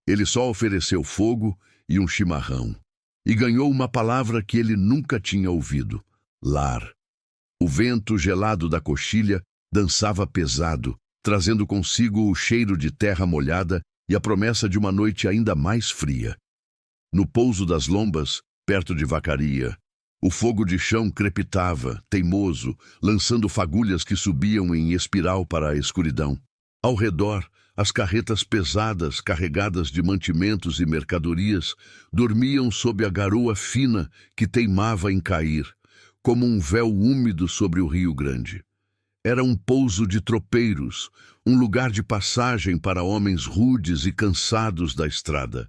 Ele só ofereceu fogo e um chimarrão. E ganhou uma palavra que ele nunca tinha ouvido: lar. O vento gelado da coxilha dançava pesado, trazendo consigo o cheiro de terra molhada e a promessa de uma noite ainda mais fria. No pouso das lombas, perto de Vacaria, o fogo de chão crepitava, teimoso, lançando fagulhas que subiam em espiral para a escuridão. Ao redor, as carretas pesadas, carregadas de mantimentos e mercadorias, dormiam sob a garoa fina que teimava em cair, como um véu úmido sobre o Rio Grande. Era um pouso de tropeiros, um lugar de passagem para homens rudes e cansados da estrada.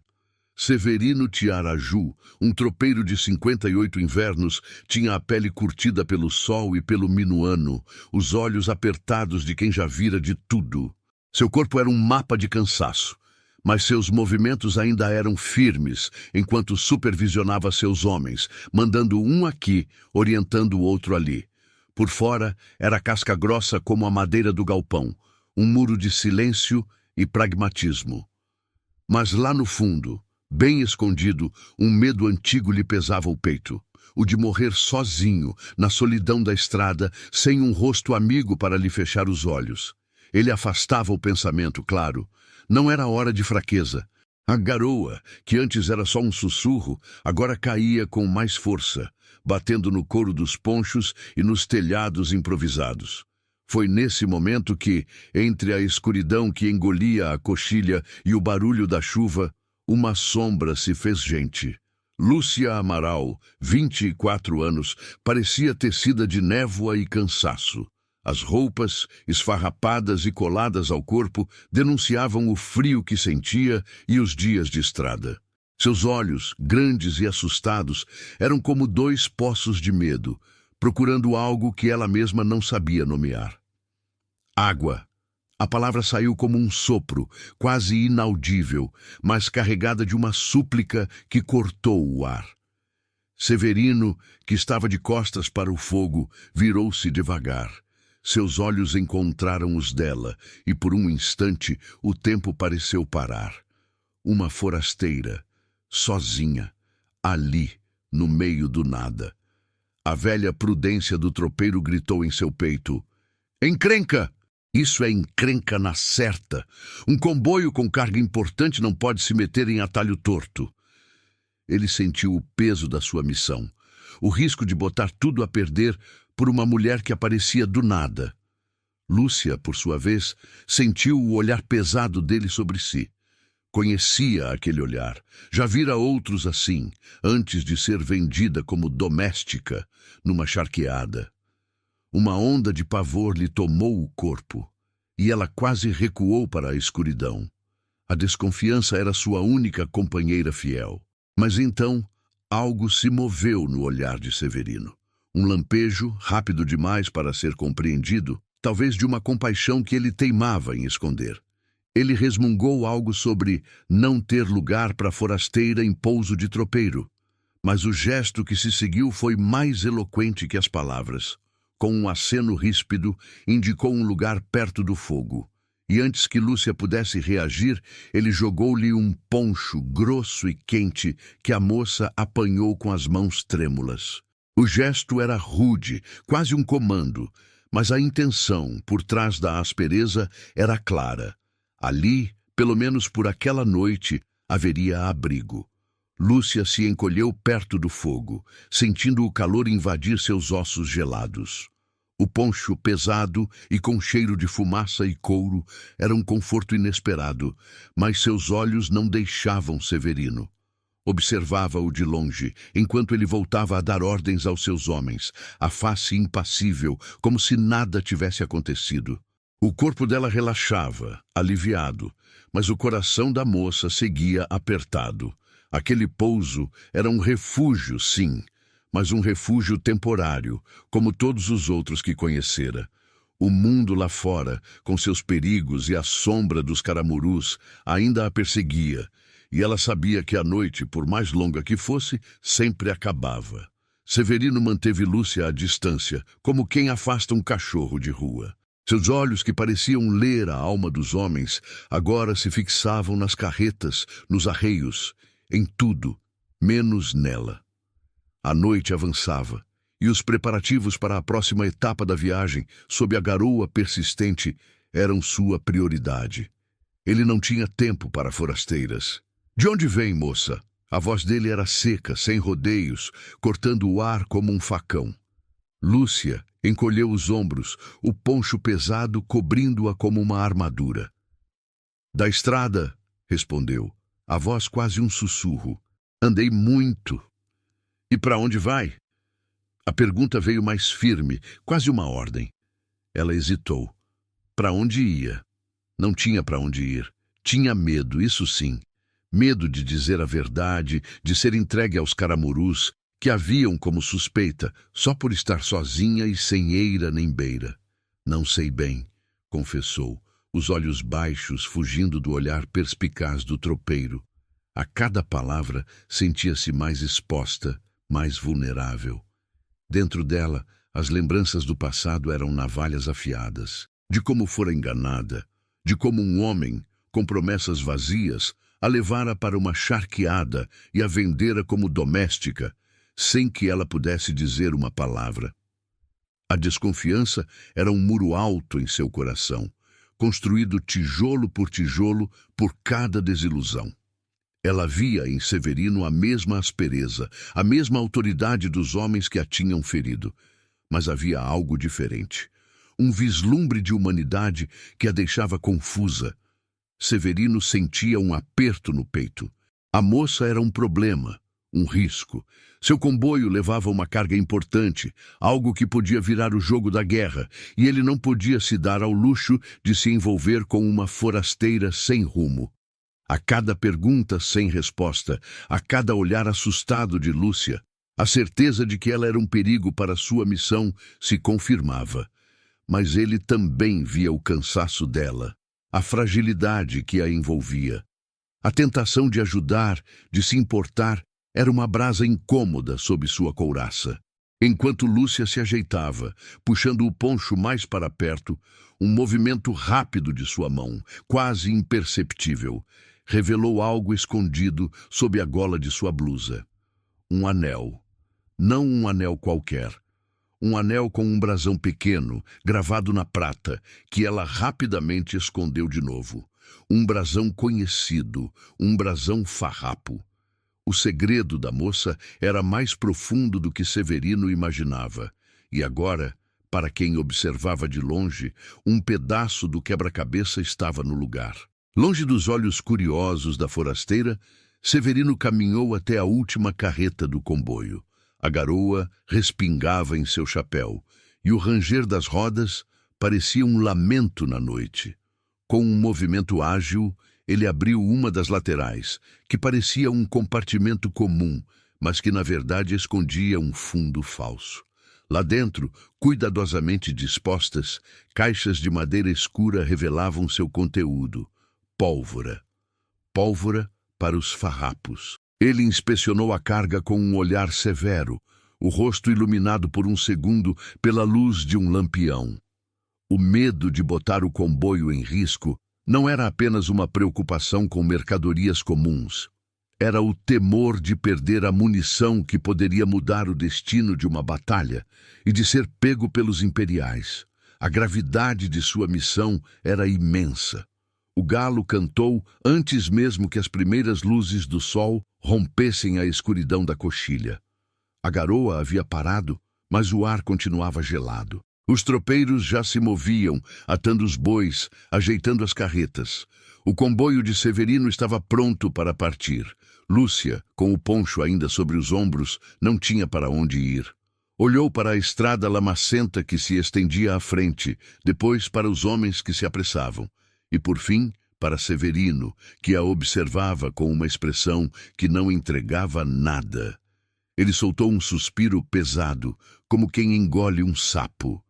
Severino Tiaraju, um tropeiro de 58 invernos, tinha a pele curtida pelo sol e pelo minuano, os olhos apertados de quem já vira de tudo. Seu corpo era um mapa de cansaço, mas seus movimentos ainda eram firmes, enquanto supervisionava seus homens, mandando um aqui, orientando o outro ali. Por fora, era casca grossa como a madeira do galpão, um muro de silêncio e pragmatismo. Mas lá no fundo, bem escondido, um medo antigo lhe pesava o peito, o de morrer sozinho, na solidão da estrada, sem um rosto amigo para lhe fechar os olhos. Ele afastava o pensamento, claro. Não era hora de fraqueza. A garoa, que antes era só um sussurro, agora caía com mais força, batendo no couro dos ponchos e nos telhados improvisados. Foi nesse momento que, entre a escuridão que engolia a coxilha e o barulho da chuva, uma sombra se fez gente. Lúcia Amaral, 24 anos, parecia tecida de névoa e cansaço. As roupas, esfarrapadas e coladas ao corpo, denunciavam o frio que sentia e os dias de estrada. Seus olhos, grandes e assustados, eram como dois poços de medo, procurando algo que ela mesma não sabia nomear. Água. A palavra saiu como um sopro, quase inaudível, mas carregada de uma súplica que cortou o ar. Severino, que estava de costas para o fogo, virou-se devagar. Seus olhos encontraram os dela, e por um instante o tempo pareceu parar. Uma forasteira, sozinha, ali, no meio do nada. A velha prudência do tropeiro gritou em seu peito: "Encrenca! Isso é encrenca na certa. Um comboio com carga importante não pode se meter em atalho torto." Ele sentiu o peso da sua missão, o risco de botar tudo a perder por uma mulher que aparecia do nada. Lúcia, por sua vez, sentiu o olhar pesado dele sobre si. Conhecia aquele olhar. Já vira outros assim, antes de ser vendida como doméstica numa charqueada. Uma onda de pavor lhe tomou o corpo, e ela quase recuou para a escuridão. A desconfiança era sua única companheira fiel. Mas então, algo se moveu no olhar de Severino. Um lampejo, rápido demais para ser compreendido, talvez de uma compaixão que ele teimava em esconder. Ele resmungou algo sobre não ter lugar para forasteira em pouso de tropeiro. Mas o gesto que se seguiu foi mais eloquente que as palavras. Com um aceno ríspido, indicou um lugar perto do fogo. E antes que Lúcia pudesse reagir, ele jogou-lhe um poncho grosso e quente que a moça apanhou com as mãos trêmulas. O gesto era rude, quase um comando, mas a intenção, por trás da aspereza, era clara. Ali, pelo menos por aquela noite, haveria abrigo. Lúcia se encolheu perto do fogo, sentindo o calor invadir seus ossos gelados. O poncho pesado e com cheiro de fumaça e couro era um conforto inesperado, mas seus olhos não deixavam Severino. Observava-o de longe, enquanto ele voltava a dar ordens aos seus homens, a face impassível, como se nada tivesse acontecido. O corpo dela relaxava, aliviado, mas o coração da moça seguia apertado. Aquele pouso era um refúgio, sim, mas um refúgio temporário, como todos os outros que conhecera. O mundo lá fora, com seus perigos e a sombra dos caramurus, ainda a perseguia, e ela sabia que a noite, por mais longa que fosse, sempre acabava. Severino manteve Lúcia à distância, como quem afasta um cachorro de rua. Seus olhos, que pareciam ler a alma dos homens, agora se fixavam nas carretas, nos arreios, em tudo, menos nela. A noite avançava, e os preparativos para a próxima etapa da viagem, sob a garoa persistente, eram sua prioridade. Ele não tinha tempo para forasteiras. "De onde vem, moça?" A voz dele era seca, sem rodeios, cortando o ar como um facão. Lúcia encolheu os ombros, o poncho pesado cobrindo-a como uma armadura. "Da estrada", respondeu, a voz quase um sussurro. "Andei muito." "E para onde vai?" A pergunta veio mais firme, quase uma ordem. Ela hesitou. Para onde ia? Não tinha para onde ir. Tinha medo, isso sim. Medo de dizer a verdade, de ser entregue aos caramurus, que a viam como suspeita, só por estar sozinha e sem eira nem beira. "Não sei bem", confessou, os olhos baixos fugindo do olhar perspicaz do tropeiro. A cada palavra sentia-se mais exposta, mais vulnerável. Dentro dela, as lembranças do passado eram navalhas afiadas, de como fora enganada, de como um homem, com promessas vazias, a levara para uma charqueada e a vendera como doméstica, sem que ela pudesse dizer uma palavra. A desconfiança era um muro alto em seu coração, construído tijolo por tijolo por cada desilusão. Ela via em Severino a mesma aspereza, a mesma autoridade dos homens que a tinham ferido. Mas havia algo diferente. Um vislumbre de humanidade que a deixava confusa. Severino sentia um aperto no peito. A moça era um problema, um risco. Seu comboio levava uma carga importante, algo que podia virar o jogo da guerra, e ele não podia se dar ao luxo de se envolver com uma forasteira sem rumo. A cada pergunta sem resposta, a cada olhar assustado de Lúcia, a certeza de que ela era um perigo para sua missão se confirmava. Mas ele também via o cansaço dela, a fragilidade que a envolvia. A tentação de ajudar, de se importar, era uma brasa incômoda sob sua couraça. Enquanto Lúcia se ajeitava, puxando o poncho mais para perto, um movimento rápido de sua mão, quase imperceptível, revelou algo escondido sob a gola de sua blusa. Um anel. Não um anel qualquer. Um anel com um brasão pequeno, gravado na prata, que ela rapidamente escondeu de novo. Um brasão conhecido, um brasão farrapo. O segredo da moça era mais profundo do que Severino imaginava. E agora, para quem observava de longe, um pedaço do quebra-cabeça estava no lugar. Longe dos olhos curiosos da forasteira, Severino caminhou até a última carreta do comboio. A garoa respingava em seu chapéu, e o ranger das rodas parecia um lamento na noite. Com um movimento ágil, ele abriu uma das laterais, que parecia um compartimento comum, mas que na verdade escondia um fundo falso. Lá dentro, cuidadosamente dispostas, caixas de madeira escura revelavam seu conteúdo. Pólvora. Pólvora para os farrapos. Ele inspecionou a carga com um olhar severo, o rosto iluminado por um segundo pela luz de um lampião. O medo de botar o comboio em risco não era apenas uma preocupação com mercadorias comuns. Era o temor de perder a munição que poderia mudar o destino de uma batalha e de ser pego pelos imperiais. A gravidade de sua missão era imensa. O galo cantou antes mesmo que as primeiras luzes do sol rompessem a escuridão da coxilha. A garoa havia parado, mas o ar continuava gelado. Os tropeiros já se moviam, atando os bois, ajeitando as carretas. O comboio de Severino estava pronto para partir. Lúcia, com o poncho ainda sobre os ombros, não tinha para onde ir. Olhou para a estrada lamacenta que se estendia à frente, depois para os homens que se apressavam. E, por fim, para Severino, que a observava com uma expressão que não entregava nada. Ele soltou um suspiro pesado, como quem engole um sapo.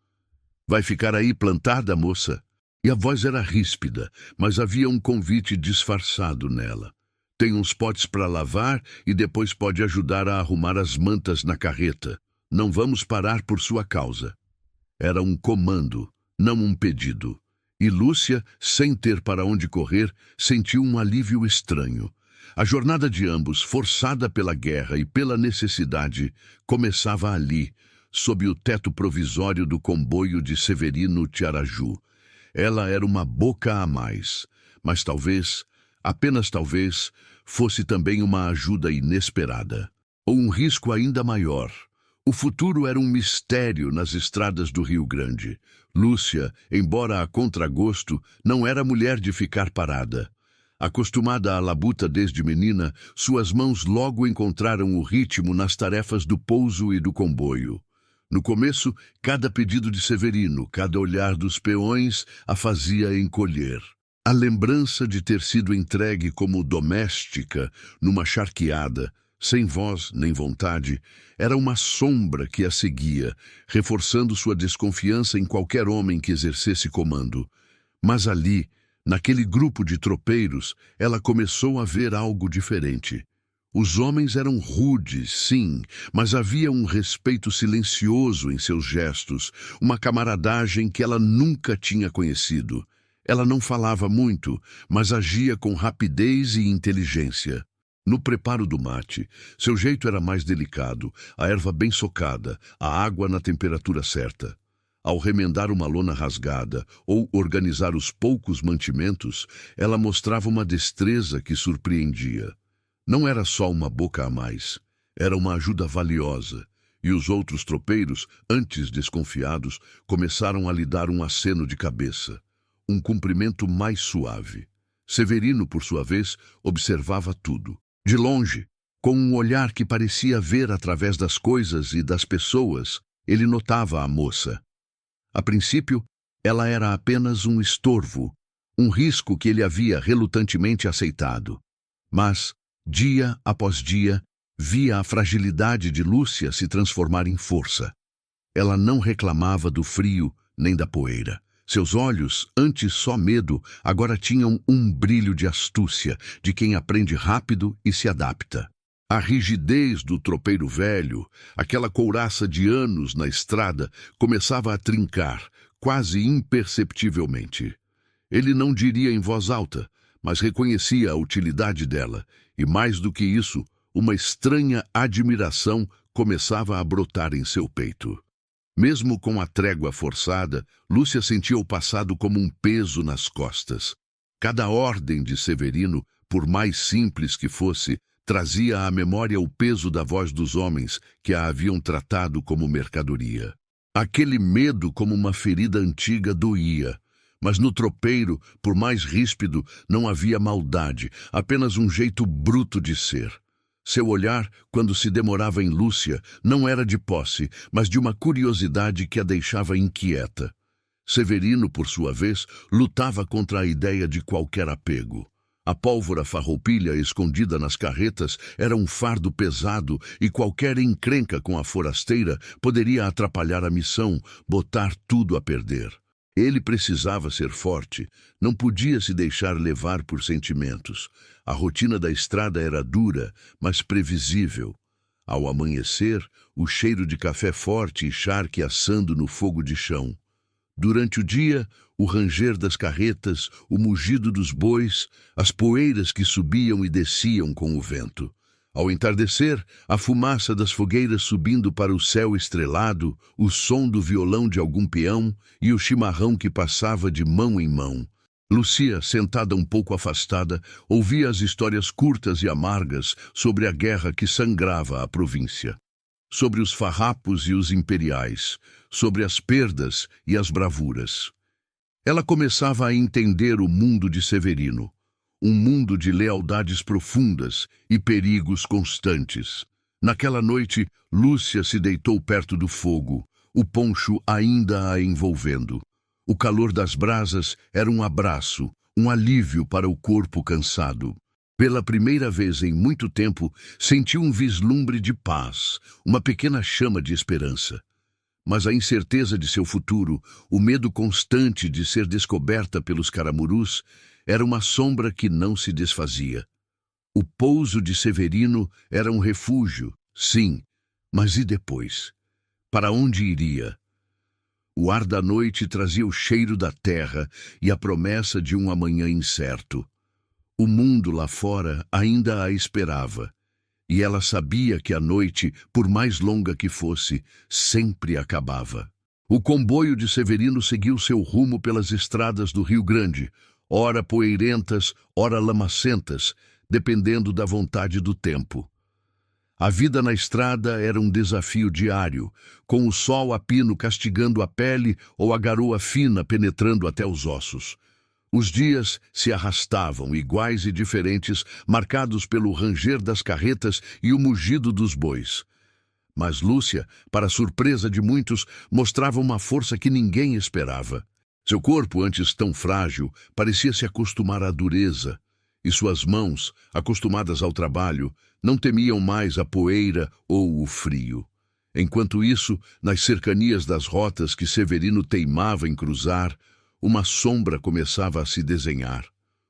"Vai ficar aí plantada, moça?" E a voz era ríspida, mas havia um convite disfarçado nela. "Tem uns potes para lavar e depois pode ajudar a arrumar as mantas na carreta. Não vamos parar por sua causa." Era um comando, não um pedido. E Lúcia, sem ter para onde correr, sentiu um alívio estranho. A jornada de ambos, forçada pela guerra e pela necessidade, começava ali, sob o teto provisório do comboio de Severino Tiaraju. Ela era uma boca a mais, mas talvez, apenas talvez, fosse também uma ajuda inesperada. Ou um risco ainda maior. O futuro era um mistério nas estradas do Rio Grande. Lúcia, embora a contragosto, não era mulher de ficar parada. Acostumada à labuta desde menina, suas mãos logo encontraram o ritmo nas tarefas do pouso e do comboio. No começo, cada pedido de Severino, cada olhar dos peões a fazia encolher. A lembrança de ter sido entregue como doméstica numa charqueada, sem voz nem vontade, era uma sombra que a seguia, reforçando sua desconfiança em qualquer homem que exercesse comando. Mas ali, naquele grupo de tropeiros, ela começou a ver algo diferente. Os homens eram rudes, sim, mas havia um respeito silencioso em seus gestos, uma camaradagem que ela nunca tinha conhecido. Ela não falava muito, mas agia com rapidez e inteligência. No preparo do mate, seu jeito era mais delicado, a erva bem socada, a água na temperatura certa. Ao remendar uma lona rasgada ou organizar os poucos mantimentos, ela mostrava uma destreza que surpreendia. Não era só uma boca a mais, era uma ajuda valiosa, e os outros tropeiros, antes desconfiados, começaram a lhe dar um aceno de cabeça, um cumprimento mais suave. Severino, por sua vez, observava tudo. De longe, com um olhar que parecia ver através das coisas e das pessoas, ele notava a moça. A princípio, ela era apenas um estorvo, um risco que ele havia relutantemente aceitado. Mas, dia após dia, via a fragilidade de Lúcia se transformar em força. Ela não reclamava do frio nem da poeira. Seus olhos, antes só medo, agora tinham um brilho de astúcia, de quem aprende rápido e se adapta. A rigidez do tropeiro velho, aquela couraça de anos na estrada, começava a trincar, quase imperceptivelmente. Ele não diria em voz alta, mas reconhecia a utilidade dela, e mais do que isso, uma estranha admiração começava a brotar em seu peito. Mesmo com a trégua forçada, Lúcia sentia o passado como um peso nas costas. Cada ordem de Severino, por mais simples que fosse, trazia à memória o peso da voz dos homens que a haviam tratado como mercadoria. Aquele medo como uma ferida antiga doía, mas no tropeiro, por mais ríspido, não havia maldade, apenas um jeito bruto de ser. Seu olhar, quando se demorava em Lúcia, não era de posse, mas de uma curiosidade que a deixava inquieta. Severino, por sua vez, lutava contra a ideia de qualquer apego. A pólvora farroupilha escondida nas carretas era um fardo pesado e qualquer encrenca com a forasteira poderia atrapalhar a missão, botar tudo a perder. Ele precisava ser forte, não podia se deixar levar por sentimentos. A rotina da estrada era dura, mas previsível. Ao amanhecer, o cheiro de café forte e charque assando no fogo de chão. Durante o dia, o ranger das carretas, o mugido dos bois, as poeiras que subiam e desciam com o vento. Ao entardecer, a fumaça das fogueiras subindo para o céu estrelado, o som do violão de algum peão e o chimarrão que passava de mão em mão. Lúcia, sentada um pouco afastada, ouvia as histórias curtas e amargas sobre a guerra que sangrava a província. Sobre os farrapos e os imperiais, sobre as perdas e as bravuras. Ela começava a entender o mundo de Severino, um mundo de lealdades profundas e perigos constantes. Naquela noite, Lúcia se deitou perto do fogo, o poncho ainda a envolvendo. O calor das brasas era um abraço, um alívio para o corpo cansado. Pela primeira vez em muito tempo, sentiu um vislumbre de paz, uma pequena chama de esperança. Mas a incerteza de seu futuro, o medo constante de ser descoberta pelos caramurus, era uma sombra que não se desfazia. O pouso de Severino era um refúgio, sim, mas e depois? Para onde iria? O ar da noite trazia o cheiro da terra e a promessa de um amanhã incerto. O mundo lá fora ainda a esperava, e ela sabia que a noite, por mais longa que fosse, sempre acabava. O comboio de Severino seguiu seu rumo pelas estradas do Rio Grande, ora poeirentas, ora lamacentas, dependendo da vontade do tempo. A vida na estrada era um desafio diário, com o sol a pino castigando a pele ou a garoa fina penetrando até os ossos. Os dias se arrastavam, iguais e diferentes, marcados pelo ranger das carretas e o mugido dos bois. Mas Lúcia, para surpresa de muitos, mostrava uma força que ninguém esperava. Seu corpo, antes tão frágil, parecia se acostumar à dureza, e suas mãos, acostumadas ao trabalho, não temiam mais a poeira ou o frio. Enquanto isso, nas cercanias das rotas que Severino teimava em cruzar, uma sombra começava a se desenhar.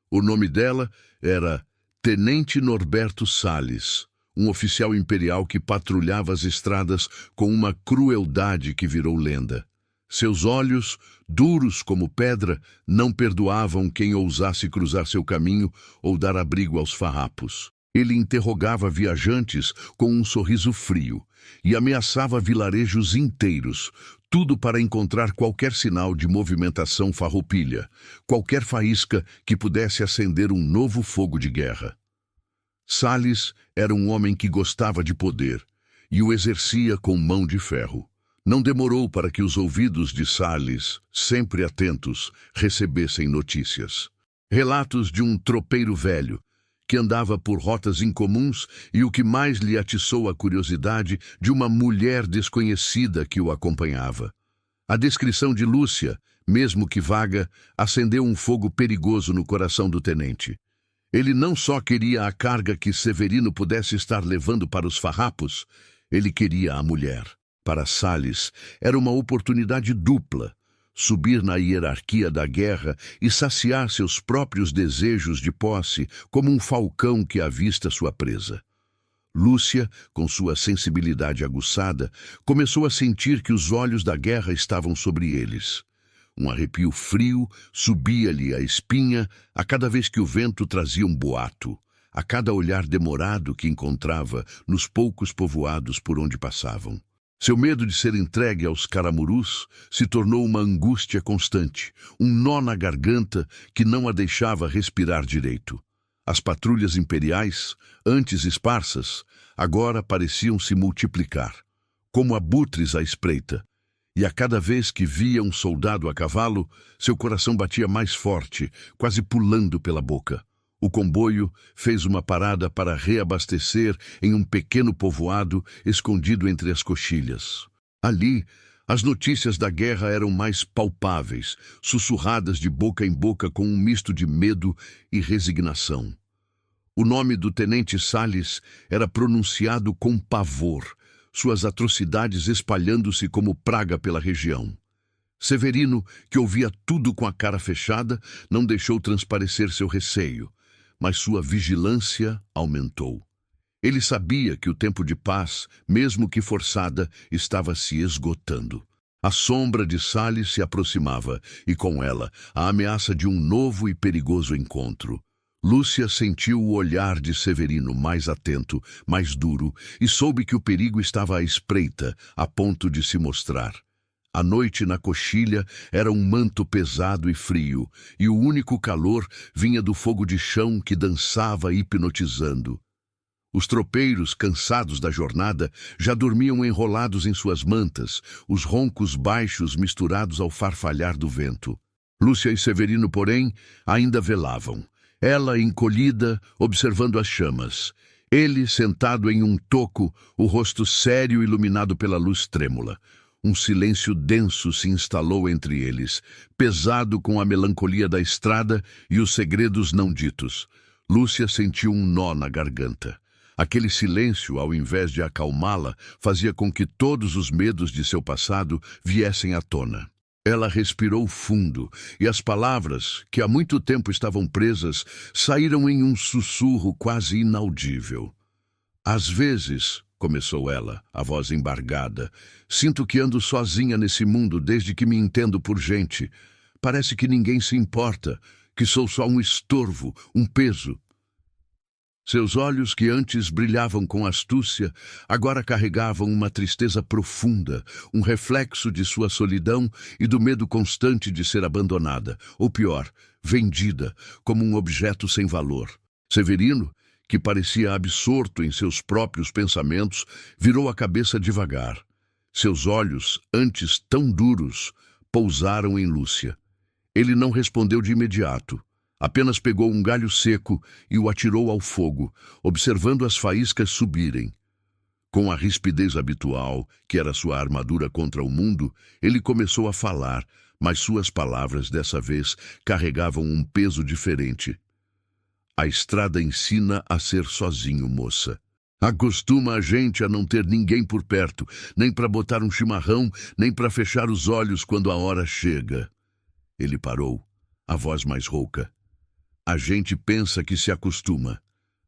O nome dela era Tenente Norberto Salles, um oficial imperial que patrulhava as estradas com uma crueldade que virou lenda. Seus olhos, duros como pedra, não perdoavam quem ousasse cruzar seu caminho ou dar abrigo aos farrapos. Ele interrogava viajantes com um sorriso frio e ameaçava vilarejos inteiros, tudo para encontrar qualquer sinal de movimentação farroupilha, qualquer faísca que pudesse acender um novo fogo de guerra. Salles era um homem que gostava de poder e o exercia com mão de ferro. Não demorou para que os ouvidos de Salles, sempre atentos, recebessem notícias. Relatos de um tropeiro velho, que andava por rotas incomuns, e o que mais lhe atiçou a curiosidade, de uma mulher desconhecida que o acompanhava. A descrição de Lúcia, mesmo que vaga, acendeu um fogo perigoso no coração do tenente. Ele não só queria a carga que Severino pudesse estar levando para os farrapos, ele queria a mulher. Para Salles, era uma oportunidade dupla: subir na hierarquia da guerra e saciar seus próprios desejos de posse como um falcão que avista sua presa. Lúcia, com sua sensibilidade aguçada, começou a sentir que os olhos da guerra estavam sobre eles. Um arrepio frio subia-lhe a espinha a cada vez que o vento trazia um boato, a cada olhar demorado que encontrava nos poucos povoados por onde passavam. Seu medo de ser entregue aos caramurus se tornou uma angústia constante, um nó na garganta que não a deixava respirar direito. As patrulhas imperiais, antes esparsas, agora pareciam se multiplicar, como abutres à espreita, e a cada vez que via um soldado a cavalo, seu coração batia mais forte, quase pulando pela boca. O comboio fez uma parada para reabastecer em um pequeno povoado escondido entre as coxilhas. Ali, as notícias da guerra eram mais palpáveis, sussurradas de boca em boca com um misto de medo e resignação. O nome do tenente Salles era pronunciado com pavor, suas atrocidades espalhando-se como praga pela região. Severino, que ouvia tudo com a cara fechada, não deixou transparecer seu receio, mas sua vigilância aumentou. Ele sabia que o tempo de paz, mesmo que forçada, estava se esgotando. A sombra de Salles se aproximava, e com ela, a ameaça de um novo e perigoso encontro. Lúcia sentiu o olhar de Severino mais atento, mais duro, e soube que o perigo estava à espreita, a ponto de se mostrar. A noite na coxilha era um manto pesado e frio, e o único calor vinha do fogo de chão que dançava hipnotizando. Os tropeiros, cansados da jornada, já dormiam enrolados em suas mantas, os roncos baixos misturados ao farfalhar do vento. Lúcia e Severino, porém, ainda velavam. Ela, encolhida, observando as chamas. Ele, sentado em um toco, o rosto sério iluminado pela luz trêmula. Um silêncio denso se instalou entre eles, pesado com a melancolia da estrada e os segredos não ditos. Lúcia sentiu um nó na garganta. Aquele silêncio, ao invés de acalmá-la, fazia com que todos os medos de seu passado viessem à tona. Ela respirou fundo, e as palavras, que há muito tempo estavam presas, saíram em um sussurro quase inaudível. Às vezes, começou ela, a voz embargada. Sinto que ando sozinha nesse mundo desde que me entendo por gente. Parece que ninguém se importa, que sou só um estorvo, um peso. Seus olhos, que antes brilhavam com astúcia, agora carregavam uma tristeza profunda, um reflexo de sua solidão e do medo constante de ser abandonada, ou pior, vendida, como um objeto sem valor. Severino, que parecia absorto em seus próprios pensamentos, virou a cabeça devagar. Seus olhos, antes tão duros, pousaram em Lúcia. Ele não respondeu de imediato. Apenas pegou um galho seco e o atirou ao fogo, observando as faíscas subirem. Com a rispidez habitual, que era sua armadura contra o mundo, ele começou a falar, mas suas palavras, dessa vez, carregavam um peso diferente. A estrada ensina a ser sozinho, moça. Acostuma a gente a não ter ninguém por perto, nem para botar um chimarrão, nem para fechar os olhos quando a hora chega. Ele parou, a voz mais rouca. A gente pensa que se acostuma,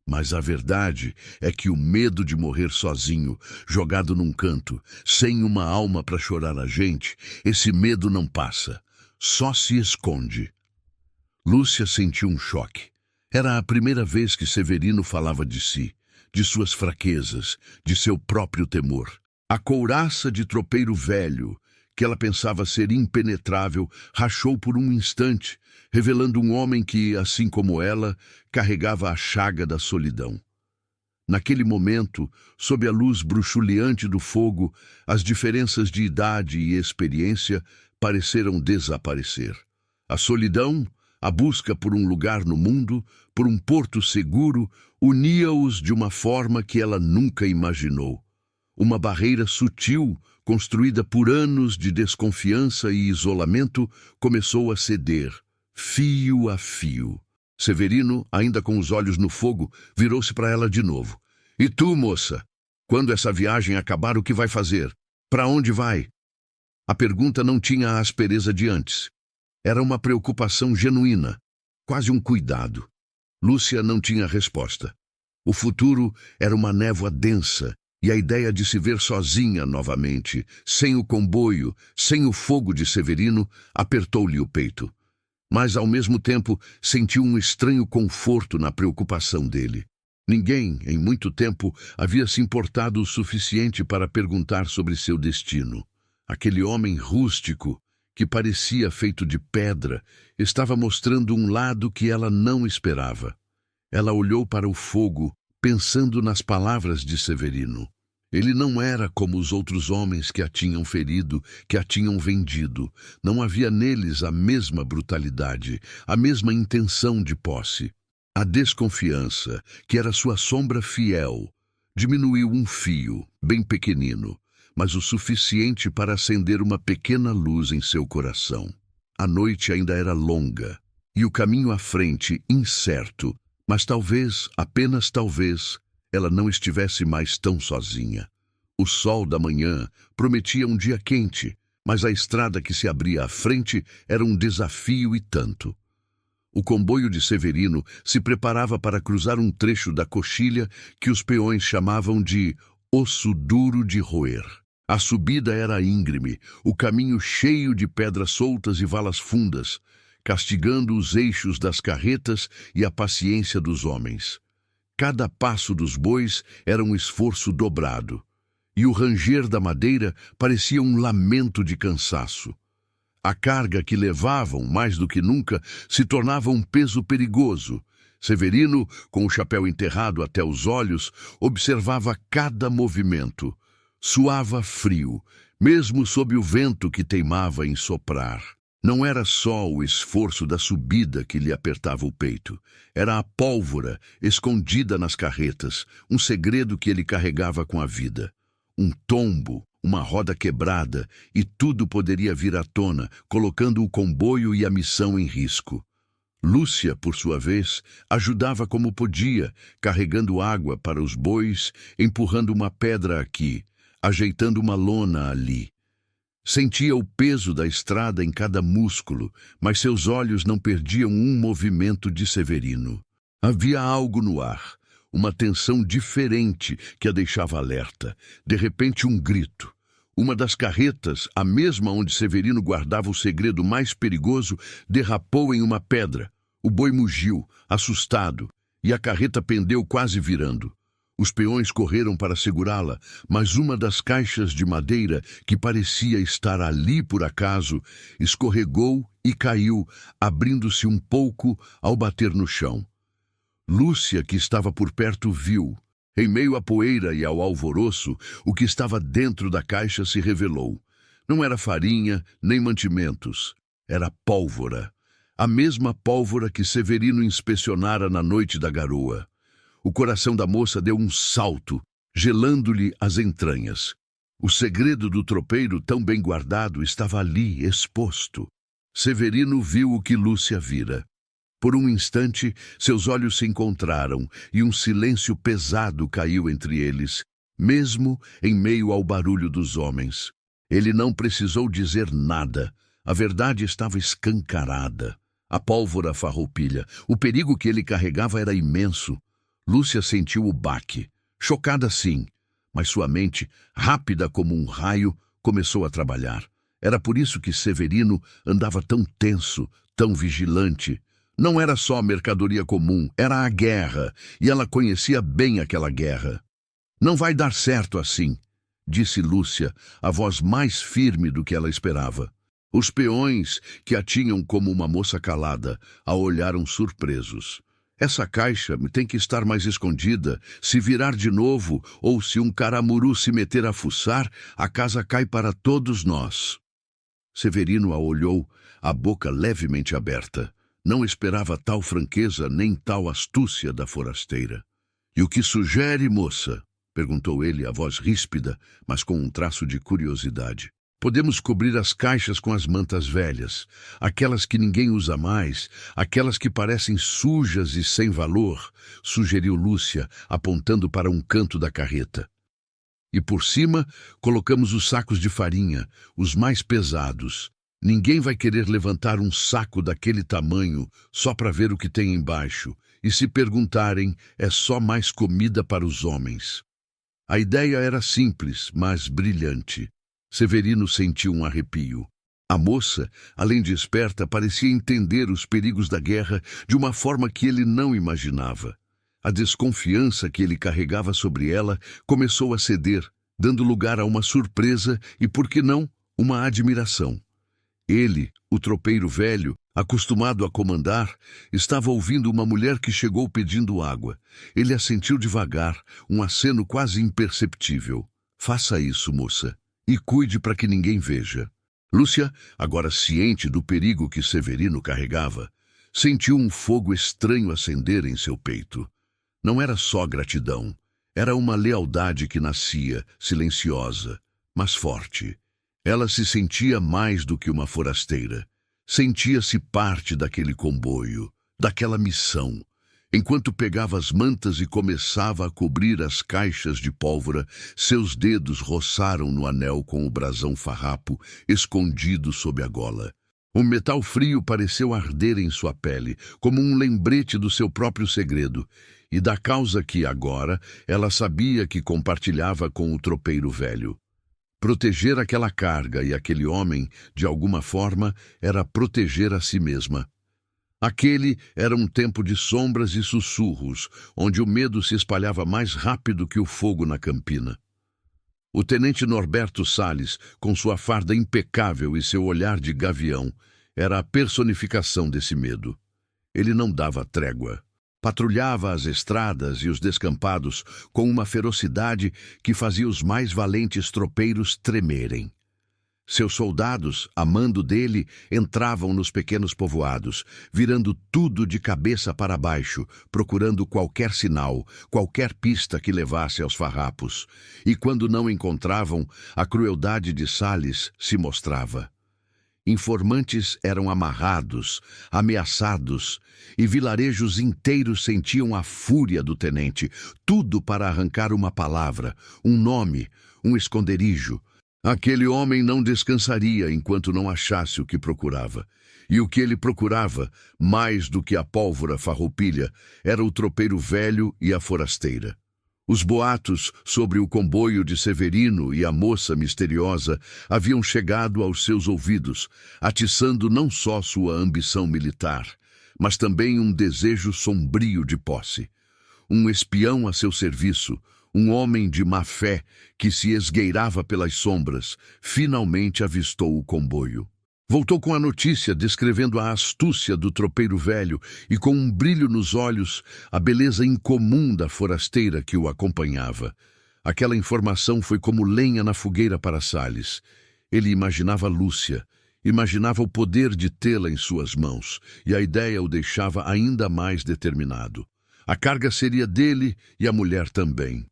mas a verdade é que o medo de morrer sozinho, jogado num canto, sem uma alma para chorar a gente, esse medo não passa, só se esconde. Lúcia sentiu um choque. Era a primeira vez que Severino falava de si, de suas fraquezas, de seu próprio temor. A couraça de tropeiro velho, que ela pensava ser impenetrável, rachou por um instante, revelando um homem que, assim como ela, carregava a chaga da solidão. Naquele momento, sob a luz bruxuleante do fogo, as diferenças de idade e experiência pareceram desaparecer. A solidão, a busca por um lugar no mundo, por um porto seguro, unia-os de uma forma que ela nunca imaginou. Uma barreira sutil, construída por anos de desconfiança e isolamento, começou a ceder, fio a fio. Severino, ainda com os olhos no fogo, virou-se para ela de novo. E tu, moça? Quando essa viagem acabar, o que vai fazer? Para onde vai? A pergunta não tinha a aspereza de antes. Era uma preocupação genuína, quase um cuidado. Lúcia não tinha resposta. O futuro era uma névoa densa, e a ideia de se ver sozinha novamente, sem o comboio, sem o fogo de Severino, apertou-lhe o peito. Mas, ao mesmo tempo, sentiu um estranho conforto na preocupação dele. Ninguém, em muito tempo, havia se importado o suficiente para perguntar sobre seu destino. Aquele homem rústico, que parecia feito de pedra, estava mostrando um lado que ela não esperava. Ela olhou para o fogo, pensando nas palavras de Severino. Ele não era como os outros homens que a tinham ferido, que a tinham vendido. Não havia neles a mesma brutalidade, a mesma intenção de posse. A desconfiança, que era sua sombra fiel, diminuiu um fio, bem pequenino, mas o suficiente para acender uma pequena luz em seu coração. A noite ainda era longa, e o caminho à frente incerto, mas talvez, apenas talvez, ela não estivesse mais tão sozinha. O sol da manhã prometia um dia quente, mas a estrada que se abria à frente era um desafio e tanto. O comboio de Severino se preparava para cruzar um trecho da coxilha que os peões chamavam de osso duro de roer. A subida era íngreme, o caminho cheio de pedras soltas e valas fundas, castigando os eixos das carretas e a paciência dos homens. Cada passo dos bois era um esforço dobrado, e o ranger da madeira parecia um lamento de cansaço. A carga que levavam, mais do que nunca, se tornava um peso perigoso. Severino, com o chapéu enterrado até os olhos, observava cada movimento. Suava frio, mesmo sob o vento que teimava em soprar. Não era só o esforço da subida que lhe apertava o peito. Era a pólvora escondida nas carretas, um segredo que ele carregava com a vida. Um tombo, uma roda quebrada, e tudo poderia vir à tona, colocando o comboio e a missão em risco. Lúcia, por sua vez, ajudava como podia, carregando água para os bois, empurrando uma pedra aqui, ajeitando uma lona ali. Sentia o peso da estrada em cada músculo, mas seus olhos não perdiam um movimento de Severino. Havia algo no ar, uma tensão diferente que a deixava alerta. De repente, um grito. Uma das carretas, a mesma onde Severino guardava o segredo mais perigoso, derrapou em uma pedra. O boi mugiu, assustado, e a carreta pendeu quase virando. Os peões correram para segurá-la, mas uma das caixas de madeira, que parecia estar ali por acaso, escorregou e caiu, abrindo-se um pouco ao bater no chão. Lúcia, que estava por perto, viu. Em meio à poeira e ao alvoroço, o que estava dentro da caixa se revelou. Não era farinha nem mantimentos, era pólvora. A mesma pólvora que Severino inspecionara na noite da garoa. O coração da moça deu um salto, gelando-lhe as entranhas. O segredo do tropeiro, tão bem guardado, estava ali, exposto. Severino viu o que Lúcia vira. Por um instante, seus olhos se encontraram e um silêncio pesado caiu entre eles, mesmo em meio ao barulho dos homens. Ele não precisou dizer nada. A verdade estava escancarada. A pólvora farroupilha. O perigo que ele carregava era imenso. Lúcia sentiu o baque. Chocada sim, mas sua mente, rápida como um raio, começou a trabalhar. Era por isso que Severino andava tão tenso, tão vigilante. Não era só mercadoria comum, era a guerra, e ela conhecia bem aquela guerra. Não vai dar certo assim, disse Lúcia, a voz mais firme do que ela esperava. Os peões, que a tinham como uma moça calada, a olharam surpresos. Essa caixa tem que estar mais escondida. Se virar de novo, ou se um caramuru se meter a fuçar, a casa cai para todos nós. Severino a olhou, a boca levemente aberta. Não esperava tal franqueza nem tal astúcia da forasteira. "E o que sugere, moça?" perguntou ele, a voz ríspida, mas com um traço de curiosidade. "Podemos cobrir as caixas com as mantas velhas, aquelas que ninguém usa mais, aquelas que parecem sujas e sem valor", sugeriu Lúcia, apontando para um canto da carreta. "E por cima, colocamos os sacos de farinha, os mais pesados. Ninguém vai querer levantar um saco daquele tamanho só para ver o que tem embaixo, e se perguntarem, é só mais comida para os homens." A ideia era simples, mas brilhante. Severino sentiu um arrepio. A moça, além de esperta, parecia entender os perigos da guerra de uma forma que ele não imaginava. A desconfiança que ele carregava sobre ela começou a ceder, dando lugar a uma surpresa e, por que não, uma admiração. Ele, o tropeiro velho, acostumado a comandar, estava ouvindo uma mulher que chegou pedindo água. Ele assentiu devagar, um aceno quase imperceptível. "Faça isso, moça. E cuide para que ninguém veja." Lúcia, agora ciente do perigo que Severino carregava, sentiu um fogo estranho acender em seu peito. Não era só gratidão, era uma lealdade que nascia, silenciosa, mas forte. Ela se sentia mais do que uma forasteira. Sentia-se parte daquele comboio, daquela missão. Enquanto pegava as mantas e começava a cobrir as caixas de pólvora, seus dedos roçaram no anel com o brasão farrapo escondido sob a gola. O metal frio pareceu arder em sua pele, como um lembrete do seu próprio segredo, e da causa que, agora, ela sabia que compartilhava com o tropeiro velho. Proteger aquela carga e aquele homem, de alguma forma, era proteger a si mesma. Aquele era um tempo de sombras e sussurros, onde o medo se espalhava mais rápido que o fogo na campina. O tenente Norberto Salles, com sua farda impecável e seu olhar de gavião, era a personificação desse medo. Ele não dava trégua. Patrulhava as estradas e os descampados com uma ferocidade que fazia os mais valentes tropeiros tremerem. Seus soldados, a mando dele, entravam nos pequenos povoados, virando tudo de cabeça para baixo, procurando qualquer sinal, qualquer pista que levasse aos farrapos. E quando não encontravam, a crueldade de Salles se mostrava. Informantes eram amarrados, ameaçados, e vilarejos inteiros sentiam a fúria do tenente, tudo para arrancar uma palavra, um nome, um esconderijo. Aquele homem não descansaria enquanto não achasse o que procurava. E o que ele procurava, mais do que a pólvora farroupilha, era o tropeiro velho e a forasteira. Os boatos sobre o comboio de Severino e a moça misteriosa haviam chegado aos seus ouvidos, atiçando não só sua ambição militar, mas também um desejo sombrio de posse. Um espião a seu serviço, um homem de má fé que se esgueirava pelas sombras, finalmente avistou o comboio. Voltou com a notícia descrevendo a astúcia do tropeiro velho e com um brilho nos olhos a beleza incomum da forasteira que o acompanhava. Aquela informação foi como lenha na fogueira para Salles. Ele imaginava Lúcia, imaginava o poder de tê-la em suas mãos, e a ideia o deixava ainda mais determinado. A carga seria dele e a mulher também.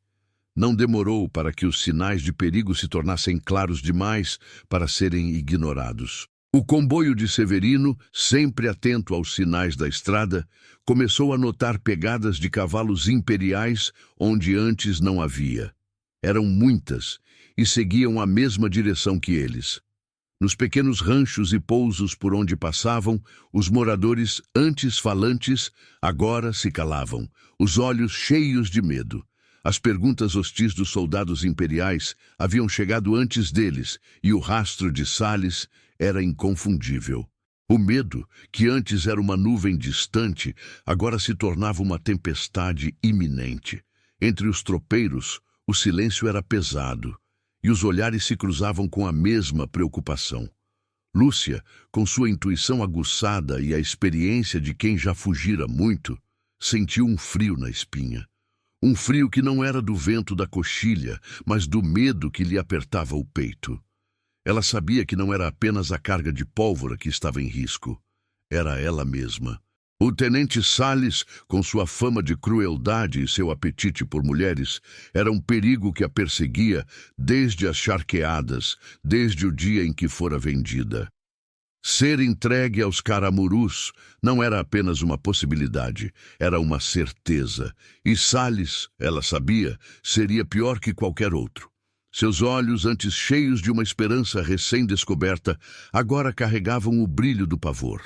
Não demorou para que os sinais de perigo se tornassem claros demais para serem ignorados. O comboio de Severino, sempre atento aos sinais da estrada, começou a notar pegadas de cavalos imperiais onde antes não havia. Eram muitas e seguiam a mesma direção que eles. Nos pequenos ranchos e pousos por onde passavam, os moradores, antes falantes, agora se calavam, os olhos cheios de medo. As perguntas hostis dos soldados imperiais haviam chegado antes deles, e o rastro de Salles era inconfundível. O medo, que antes era uma nuvem distante, agora se tornava uma tempestade iminente. Entre os tropeiros, o silêncio era pesado, e os olhares se cruzavam com a mesma preocupação. Lúcia, com sua intuição aguçada e a experiência de quem já fugira muito, sentiu um frio na espinha. Um frio que não era do vento da coxilha, mas do medo que lhe apertava o peito. Ela sabia que não era apenas a carga de pólvora que estava em risco. Era ela mesma. O tenente Salles, com sua fama de crueldade e seu apetite por mulheres, era um perigo que a perseguia desde as charqueadas, desde o dia em que fora vendida. Ser entregue aos caramurus não era apenas uma possibilidade, era uma certeza. E Salles, ela sabia, seria pior que qualquer outro. Seus olhos, antes cheios de uma esperança recém-descoberta, agora carregavam o brilho do pavor.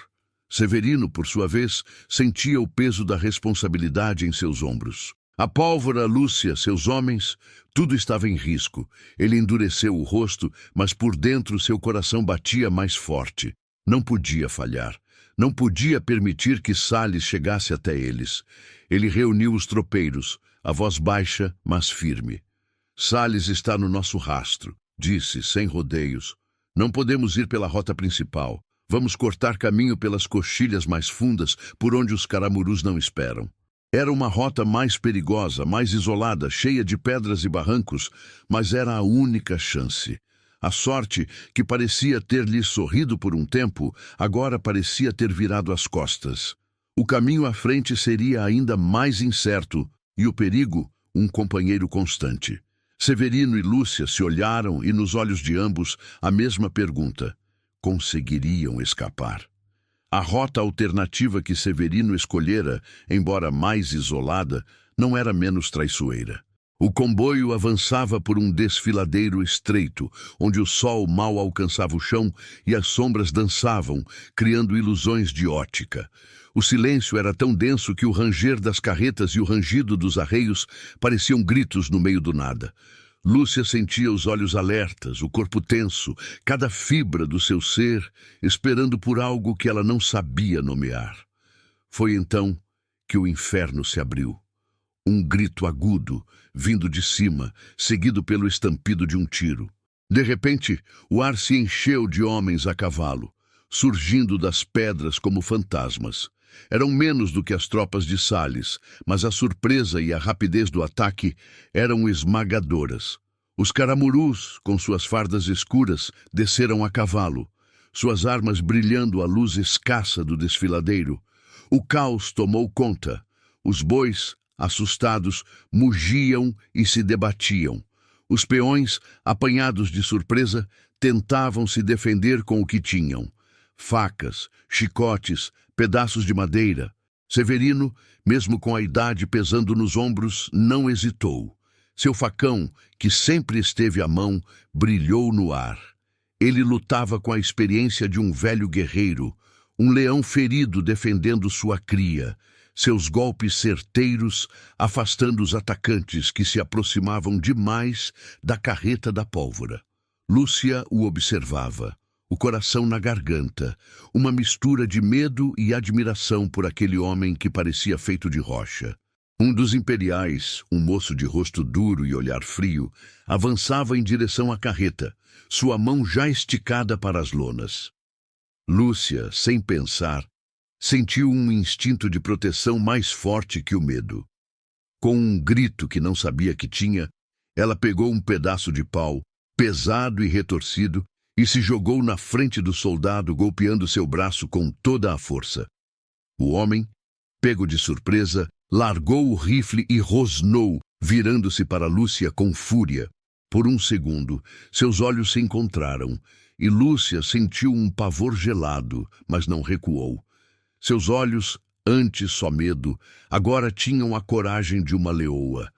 Severino, por sua vez, sentia o peso da responsabilidade em seus ombros. A pólvora, Lúcia, seus homens, tudo estava em risco. Ele endureceu o rosto, mas por dentro seu coração batia mais forte. Não podia falhar. Não podia permitir que Salles chegasse até eles. Ele reuniu os tropeiros, a voz baixa, mas firme. Salles está no nosso rastro, disse, sem rodeios. Não podemos ir pela rota principal. Vamos cortar caminho pelas coxilhas mais fundas, por onde os caramurus não esperam. Era uma rota mais perigosa, mais isolada, cheia de pedras e barrancos, mas era a única chance. A sorte, que parecia ter lhe sorrido por um tempo, agora parecia ter virado as costas. O caminho à frente seria ainda mais incerto, e o perigo, um companheiro constante. Severino e Lúcia se olharam e, nos olhos de ambos, a mesma pergunta. Conseguiriam escapar? A rota alternativa que Severino escolhera, embora mais isolada, não era menos traiçoeira. O comboio avançava por um desfiladeiro estreito, onde o sol mal alcançava o chão e as sombras dançavam, criando ilusões de ótica. O silêncio era tão denso que o ranger das carretas e o rangido dos arreios pareciam gritos no meio do nada. Lúcia sentia os olhos alertas, o corpo tenso, cada fibra do seu ser, esperando por algo que ela não sabia nomear. Foi então que o inferno se abriu. Um grito agudo, vindo de cima, seguido pelo estampido de um tiro. De repente, o ar se encheu de homens a cavalo, surgindo das pedras como fantasmas. Eram menos do que as tropas de Salles, mas a surpresa e a rapidez do ataque eram esmagadoras. Os caramurus, com suas fardas escuras, desceram a cavalo, suas armas brilhando à luz escassa do desfiladeiro. O caos tomou conta. Os bois, assustados, mugiam e se debatiam. Os peões, apanhados de surpresa, tentavam se defender com o que tinham. Facas, chicotes, pedaços de madeira. Severino, mesmo com a idade pesando nos ombros, não hesitou. Seu facão, que sempre esteve à mão, brilhou no ar. Ele lutava com a experiência de um velho guerreiro, um leão ferido defendendo sua cria, seus golpes certeiros afastando os atacantes que se aproximavam demais da carreta da pólvora. Lúcia o observava, o coração na garganta, uma mistura de medo e admiração por aquele homem que parecia feito de rocha. Um dos imperiais, um moço de rosto duro e olhar frio, avançava em direção à carreta, sua mão já esticada para as lonas. Lúcia, sem pensar, sentiu um instinto de proteção mais forte que o medo. Com um grito que não sabia que tinha, ela pegou um pedaço de pau, pesado e retorcido, e se jogou na frente do soldado, golpeando seu braço com toda a força. O homem, pego de surpresa, largou o rifle e rosnou, virando-se para Lúcia com fúria. Por um segundo, seus olhos se encontraram, e Lúcia sentiu um pavor gelado, mas não recuou. Seus olhos, antes só medo, agora tinham a coragem de uma leoa.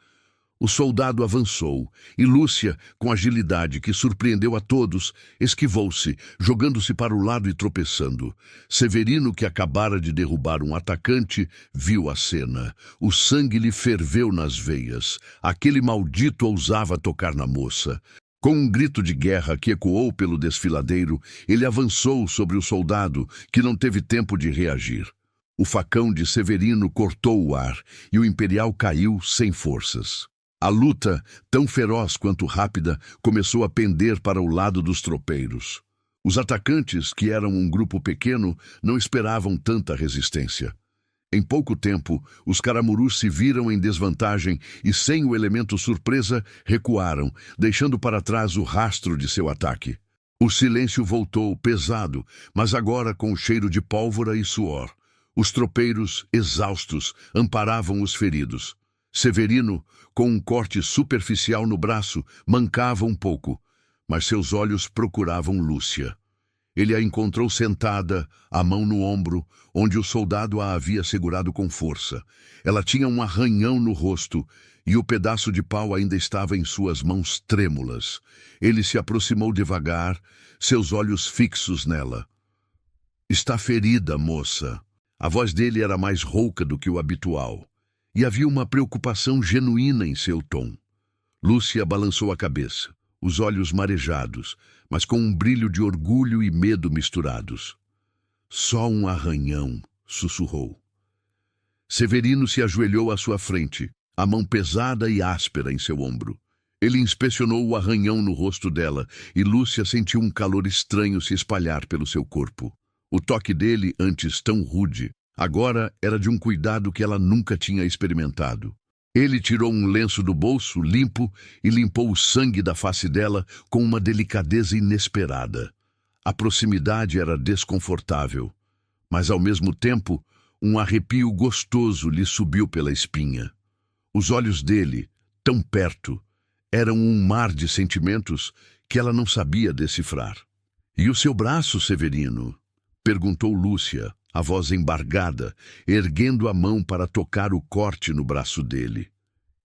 O soldado avançou, e Lúcia, com agilidade que surpreendeu a todos, esquivou-se, jogando-se para o lado e tropeçando. Severino, que acabara de derrubar um atacante, viu a cena. O sangue lhe ferveu nas veias. Aquele maldito ousava tocar na moça. Com um grito de guerra que ecoou pelo desfiladeiro, ele avançou sobre o soldado, que não teve tempo de reagir. O facão de Severino cortou o ar, e o imperial caiu sem forças. A luta, tão feroz quanto rápida, começou a pender para o lado dos tropeiros. Os atacantes, que eram um grupo pequeno, não esperavam tanta resistência. Em pouco tempo, os caramurus se viram em desvantagem e, sem o elemento surpresa, recuaram, deixando para trás o rastro de seu ataque. O silêncio voltou, pesado, mas agora com o cheiro de pólvora e suor. Os tropeiros, exaustos, amparavam os feridos. Severino, com um corte superficial no braço, mancava um pouco, mas seus olhos procuravam Lúcia. Ele a encontrou sentada, a mão no ombro, onde o soldado a havia segurado com força. Ela tinha um arranhão no rosto, e o pedaço de pau ainda estava em suas mãos trêmulas. Ele se aproximou devagar, seus olhos fixos nela. "Está ferida, moça." A voz dele era mais rouca do que o habitual. E havia uma preocupação genuína em seu tom. Lúcia balançou a cabeça, os olhos marejados, mas com um brilho de orgulho e medo misturados. "Só um arranhão", sussurrou. Severino se ajoelhou à sua frente, a mão pesada e áspera em seu ombro. Ele inspecionou o arranhão no rosto dela, e Lúcia sentiu um calor estranho se espalhar pelo seu corpo. O toque dele, antes tão rude, agora era de um cuidado que ela nunca tinha experimentado. Ele tirou um lenço do bolso, limpo, e limpou o sangue da face dela com uma delicadeza inesperada. A proximidade era desconfortável, mas ao mesmo tempo, um arrepio gostoso lhe subiu pela espinha. Os olhos dele, tão perto, eram um mar de sentimentos que ela não sabia decifrar. "E o seu braço, Severino?" perguntou Lúcia, a voz embargada, erguendo a mão para tocar o corte no braço dele.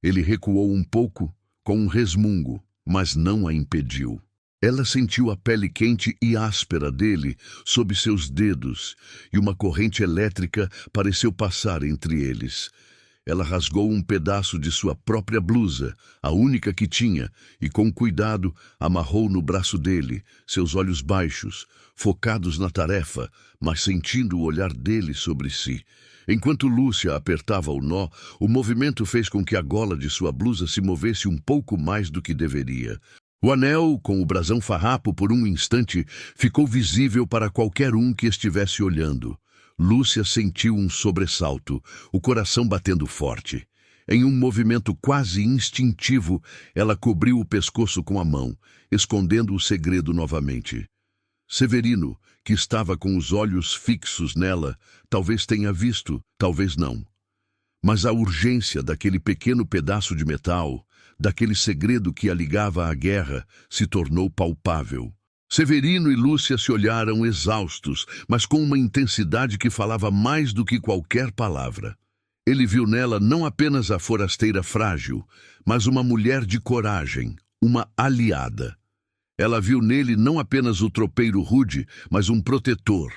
Ele recuou um pouco, com um resmungo, mas não a impediu. Ela sentiu a pele quente e áspera dele sob seus dedos, e uma corrente elétrica pareceu passar entre eles. Ela rasgou um pedaço de sua própria blusa, a única que tinha, e com cuidado amarrou no braço dele, seus olhos baixos, focados na tarefa, mas sentindo o olhar dele sobre si. Enquanto Lúcia apertava o nó, o movimento fez com que a gola de sua blusa se movesse um pouco mais do que deveria. O anel, com o brasão farrapo por um instante, ficou visível para qualquer um que estivesse olhando. Lúcia sentiu um sobressalto, o coração batendo forte. Em um movimento quase instintivo, ela cobriu o pescoço com a mão, escondendo o segredo novamente. Severino, que estava com os olhos fixos nela, talvez tenha visto, talvez não. Mas a urgência daquele pequeno pedaço de metal, daquele segredo que a ligava à guerra, se tornou palpável. Severino e Lúcia se olharam exaustos, mas com uma intensidade que falava mais do que qualquer palavra. Ele viu nela não apenas a forasteira frágil, mas uma mulher de coragem, uma aliada. Ela viu nele não apenas o tropeiro rude, mas um protetor,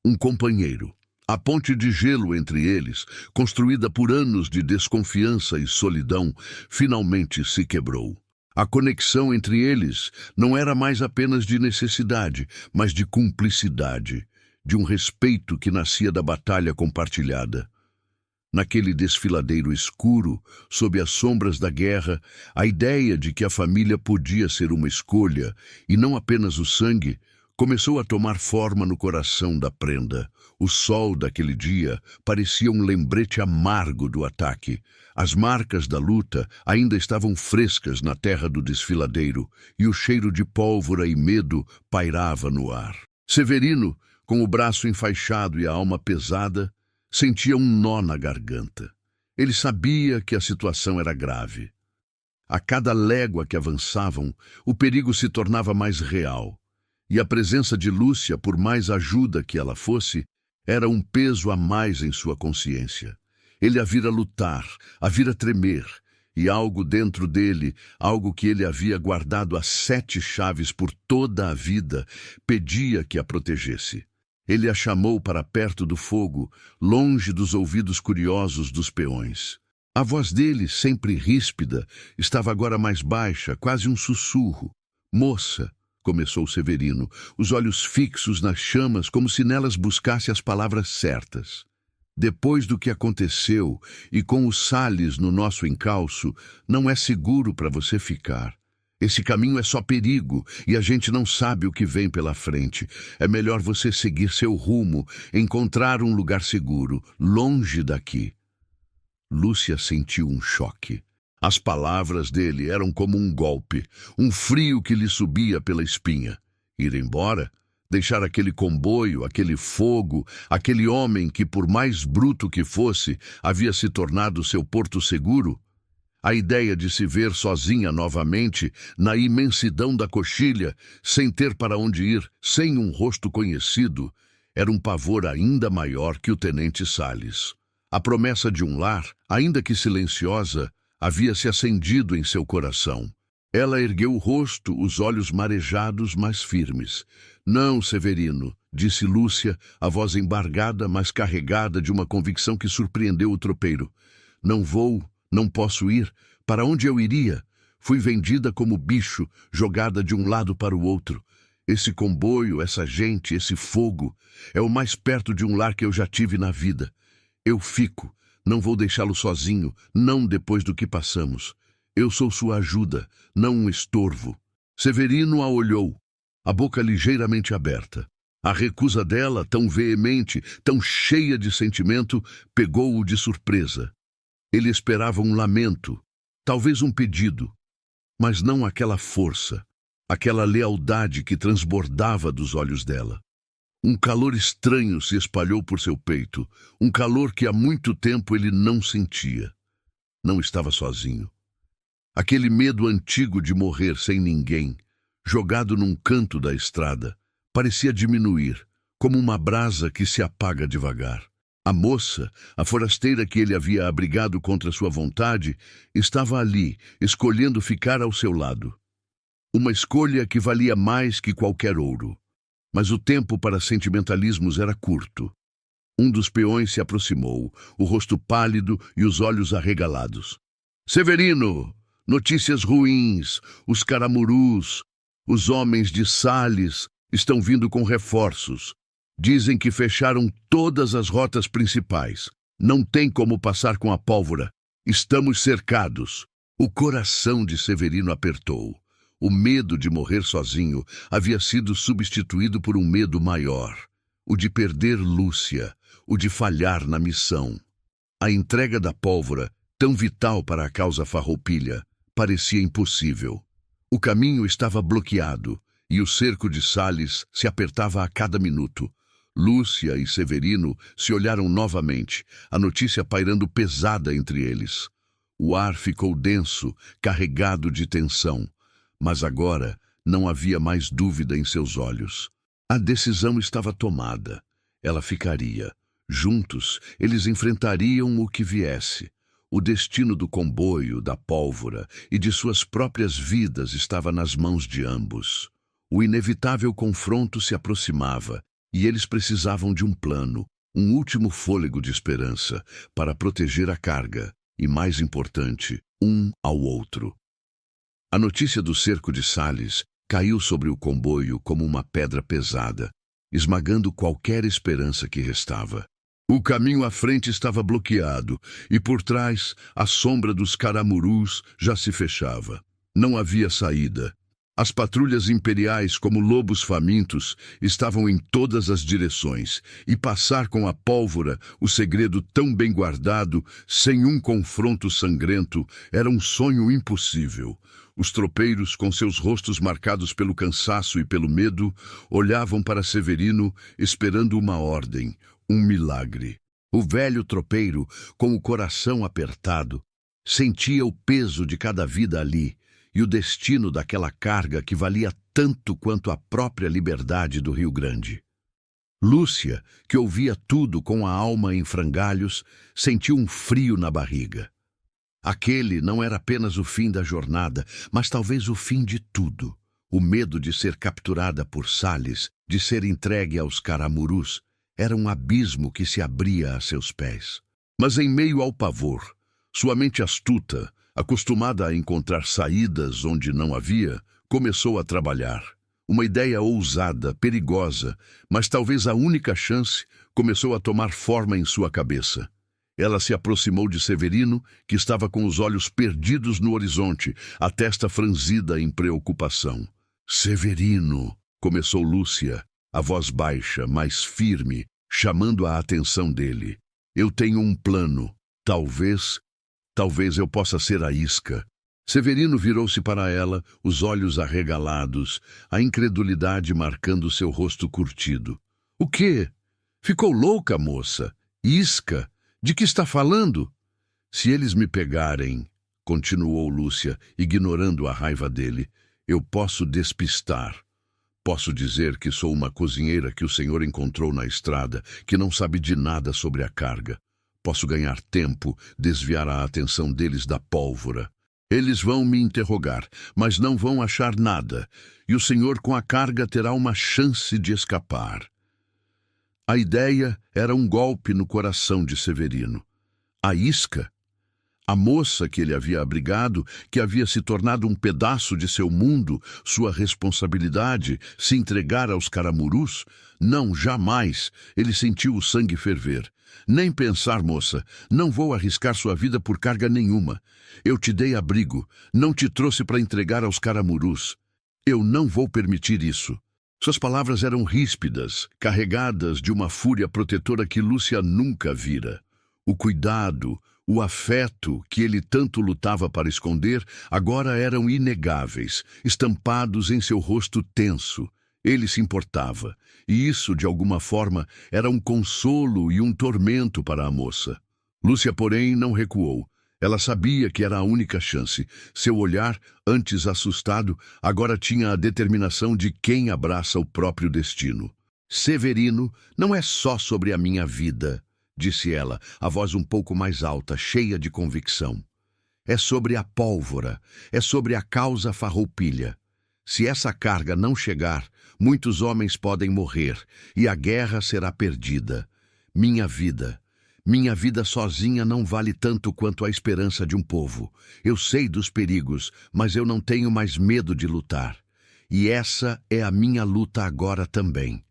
um companheiro. A ponte de gelo entre eles, construída por anos de desconfiança e solidão, finalmente se quebrou. A conexão entre eles não era mais apenas de necessidade, mas de cumplicidade, de um respeito que nascia da batalha compartilhada. Naquele desfiladeiro escuro, sob as sombras da guerra, a ideia de que a família podia ser uma escolha, e não apenas o sangue, começou a tomar forma no coração da prenda. O sol daquele dia parecia um lembrete amargo do ataque. As marcas da luta ainda estavam frescas na terra do desfiladeiro, e o cheiro de pólvora e medo pairava no ar. Severino, com o braço enfaixado e a alma pesada, sentia um nó na garganta. Ele sabia que a situação era grave. A cada légua que avançavam, o perigo se tornava mais real. E a presença de Lúcia, por mais ajuda que ela fosse, era um peso a mais em sua consciência. Ele a vira lutar, a vira tremer, e algo dentro dele, algo que ele havia guardado a 7 chaves por toda a vida, pedia que a protegesse. Ele a chamou para perto do fogo, longe dos ouvidos curiosos dos peões. A voz dele, sempre ríspida, estava agora mais baixa, quase um sussurro. "Moça", começou Severino, os olhos fixos nas chamas, como se nelas buscasse as palavras certas. "Depois do que aconteceu, e com os Salles no nosso encalço, não é seguro para você ficar. Esse caminho é só perigo, e a gente não sabe o que vem pela frente. É melhor você seguir seu rumo, encontrar um lugar seguro, longe daqui." Lúcia sentiu um choque. As palavras dele eram como um golpe, um frio que lhe subia pela espinha. Ir embora? Deixar aquele comboio, aquele fogo, aquele homem que, por mais bruto que fosse, havia se tornado seu porto seguro? A ideia de se ver sozinha novamente, na imensidão da coxilha, sem ter para onde ir, sem um rosto conhecido, era um pavor ainda maior que o tenente Salles. A promessa de um lar, ainda que silenciosa, havia se acendido em seu coração. Ela ergueu o rosto, os olhos marejados, mas firmes. "Não, Severino", disse Lúcia, a voz embargada, mas carregada de uma convicção que surpreendeu o tropeiro. "Não vou, não posso ir. Para onde eu iria? Fui vendida como bicho, jogada de um lado para o outro. Esse comboio, essa gente, esse fogo, é o mais perto de um lar que eu já tive na vida. Eu fico. Não vou deixá-lo sozinho, não depois do que passamos. Eu sou sua ajuda, não um estorvo." Severino a olhou, a boca ligeiramente aberta. A recusa dela, tão veemente, tão cheia de sentimento, pegou-o de surpresa. Ele esperava um lamento, talvez um pedido, mas não aquela força, aquela lealdade que transbordava dos olhos dela. Um calor estranho se espalhou por seu peito, um calor que há muito tempo ele não sentia. Não estava sozinho. Aquele medo antigo de morrer sem ninguém, jogado num canto da estrada, parecia diminuir, como uma brasa que se apaga devagar. A moça, a forasteira que ele havia abrigado contra sua vontade, estava ali, escolhendo ficar ao seu lado. Uma escolha que valia mais que qualquer ouro. Mas o tempo para sentimentalismos era curto. Um dos peões se aproximou, o rosto pálido e os olhos arregalados. "Severino, notícias ruins, os caramurus, os homens de Salles estão vindo com reforços. Dizem que fecharam todas as rotas principais. Não tem como passar com a pólvora. Estamos cercados." O coração de Severino apertou. O medo de morrer sozinho havia sido substituído por um medo maior, o de perder Lúcia, o de falhar na missão. A entrega da pólvora, tão vital para a causa farroupilha, parecia impossível. O caminho estava bloqueado e o cerco de Salles se apertava a cada minuto. Lúcia e Severino se olharam novamente, a notícia pairando pesada entre eles. O ar ficou denso, carregado de tensão. Mas agora não havia mais dúvida em seus olhos. A decisão estava tomada. Ela ficaria. Juntos, eles enfrentariam o que viesse. O destino do comboio, da pólvora e de suas próprias vidas estava nas mãos de ambos. O inevitável confronto se aproximava, E eles precisavam de um plano, um último fôlego de esperança para proteger a carga e, mais importante, um ao outro. A notícia do cerco de Sales caiu sobre o comboio como uma pedra pesada, esmagando qualquer esperança que restava. O caminho à frente estava bloqueado e por trás a sombra dos caramurus já se fechava. Não havia saída. As patrulhas imperiais, como lobos famintos, estavam em todas as direções, e passar com a pólvora o segredo tão bem guardado, sem um confronto sangrento, era um sonho impossível. Os tropeiros, com seus rostos marcados pelo cansaço e pelo medo, olhavam para Severino esperando uma ordem, um milagre. O velho tropeiro, com o coração apertado, sentia o peso de cada vida ali e o destino daquela carga que valia tanto quanto a própria liberdade do Rio Grande. Lúcia, que ouvia tudo com a alma em frangalhos, sentiu um frio na barriga. Aquele não era apenas o fim da jornada, mas talvez o fim de tudo. O medo de ser capturada por Sales, de ser entregue aos caramurus, era um abismo que se abria a seus pés. Mas em meio ao pavor, sua mente astuta, acostumada a encontrar saídas onde não havia, começou a trabalhar. Uma ideia ousada, perigosa, mas talvez a única chance, começou a tomar forma em sua cabeça. Ela se aproximou de Severino, que estava com os olhos perdidos no horizonte, a testa franzida em preocupação. "Severino", começou Lúcia, a voz baixa, mas firme, chamando a atenção dele. "Eu tenho um plano. Talvez eu possa ser a isca." Severino virou-se para ela, os olhos arregalados, a incredulidade marcando seu rosto curtido. "O quê? Ficou louca, moça? Isca? De que está falando?" "Se eles me pegarem", continuou Lúcia, ignorando a raiva dele, "eu posso despistar. Posso dizer que sou uma cozinheira que o senhor encontrou na estrada, que não sabe de nada sobre a carga. Posso ganhar tempo, desviar a atenção deles da pólvora. Eles vão me interrogar, mas não vão achar nada, e o senhor com a carga terá uma chance de escapar." A ideia era um golpe no coração de Severino. A isca? A moça que ele havia abrigado, que havia se tornado um pedaço de seu mundo, sua responsabilidade, se entregar aos caramurus? Não, jamais! Ele sentiu o sangue ferver. "Nem pensar, moça. Não vou arriscar sua vida por carga nenhuma. Eu te dei abrigo. Não te trouxe para entregar aos caramurus. Eu não vou permitir isso." Suas palavras eram ríspidas, carregadas de uma fúria protetora que Lúcia nunca vira. O cuidado, o afeto que ele tanto lutava para esconder, agora eram inegáveis, estampados em seu rosto tenso. Ele se importava, e isso, de alguma forma, era um consolo e um tormento para a moça. Lúcia, porém, não recuou. Ela sabia que era a única chance. Seu olhar, antes assustado, agora tinha a determinação de quem abraça o próprio destino. "Severino, não é só sobre a minha vida", disse ela, a voz um pouco mais alta, cheia de convicção. "É sobre a pólvora, é sobre a causa farroupilha. Se essa carga não chegar, muitos homens podem morrer, e a guerra será perdida. Minha vida sozinha não vale tanto quanto a esperança de um povo. Eu sei dos perigos, mas eu não tenho mais medo de lutar. E essa é a minha luta agora também."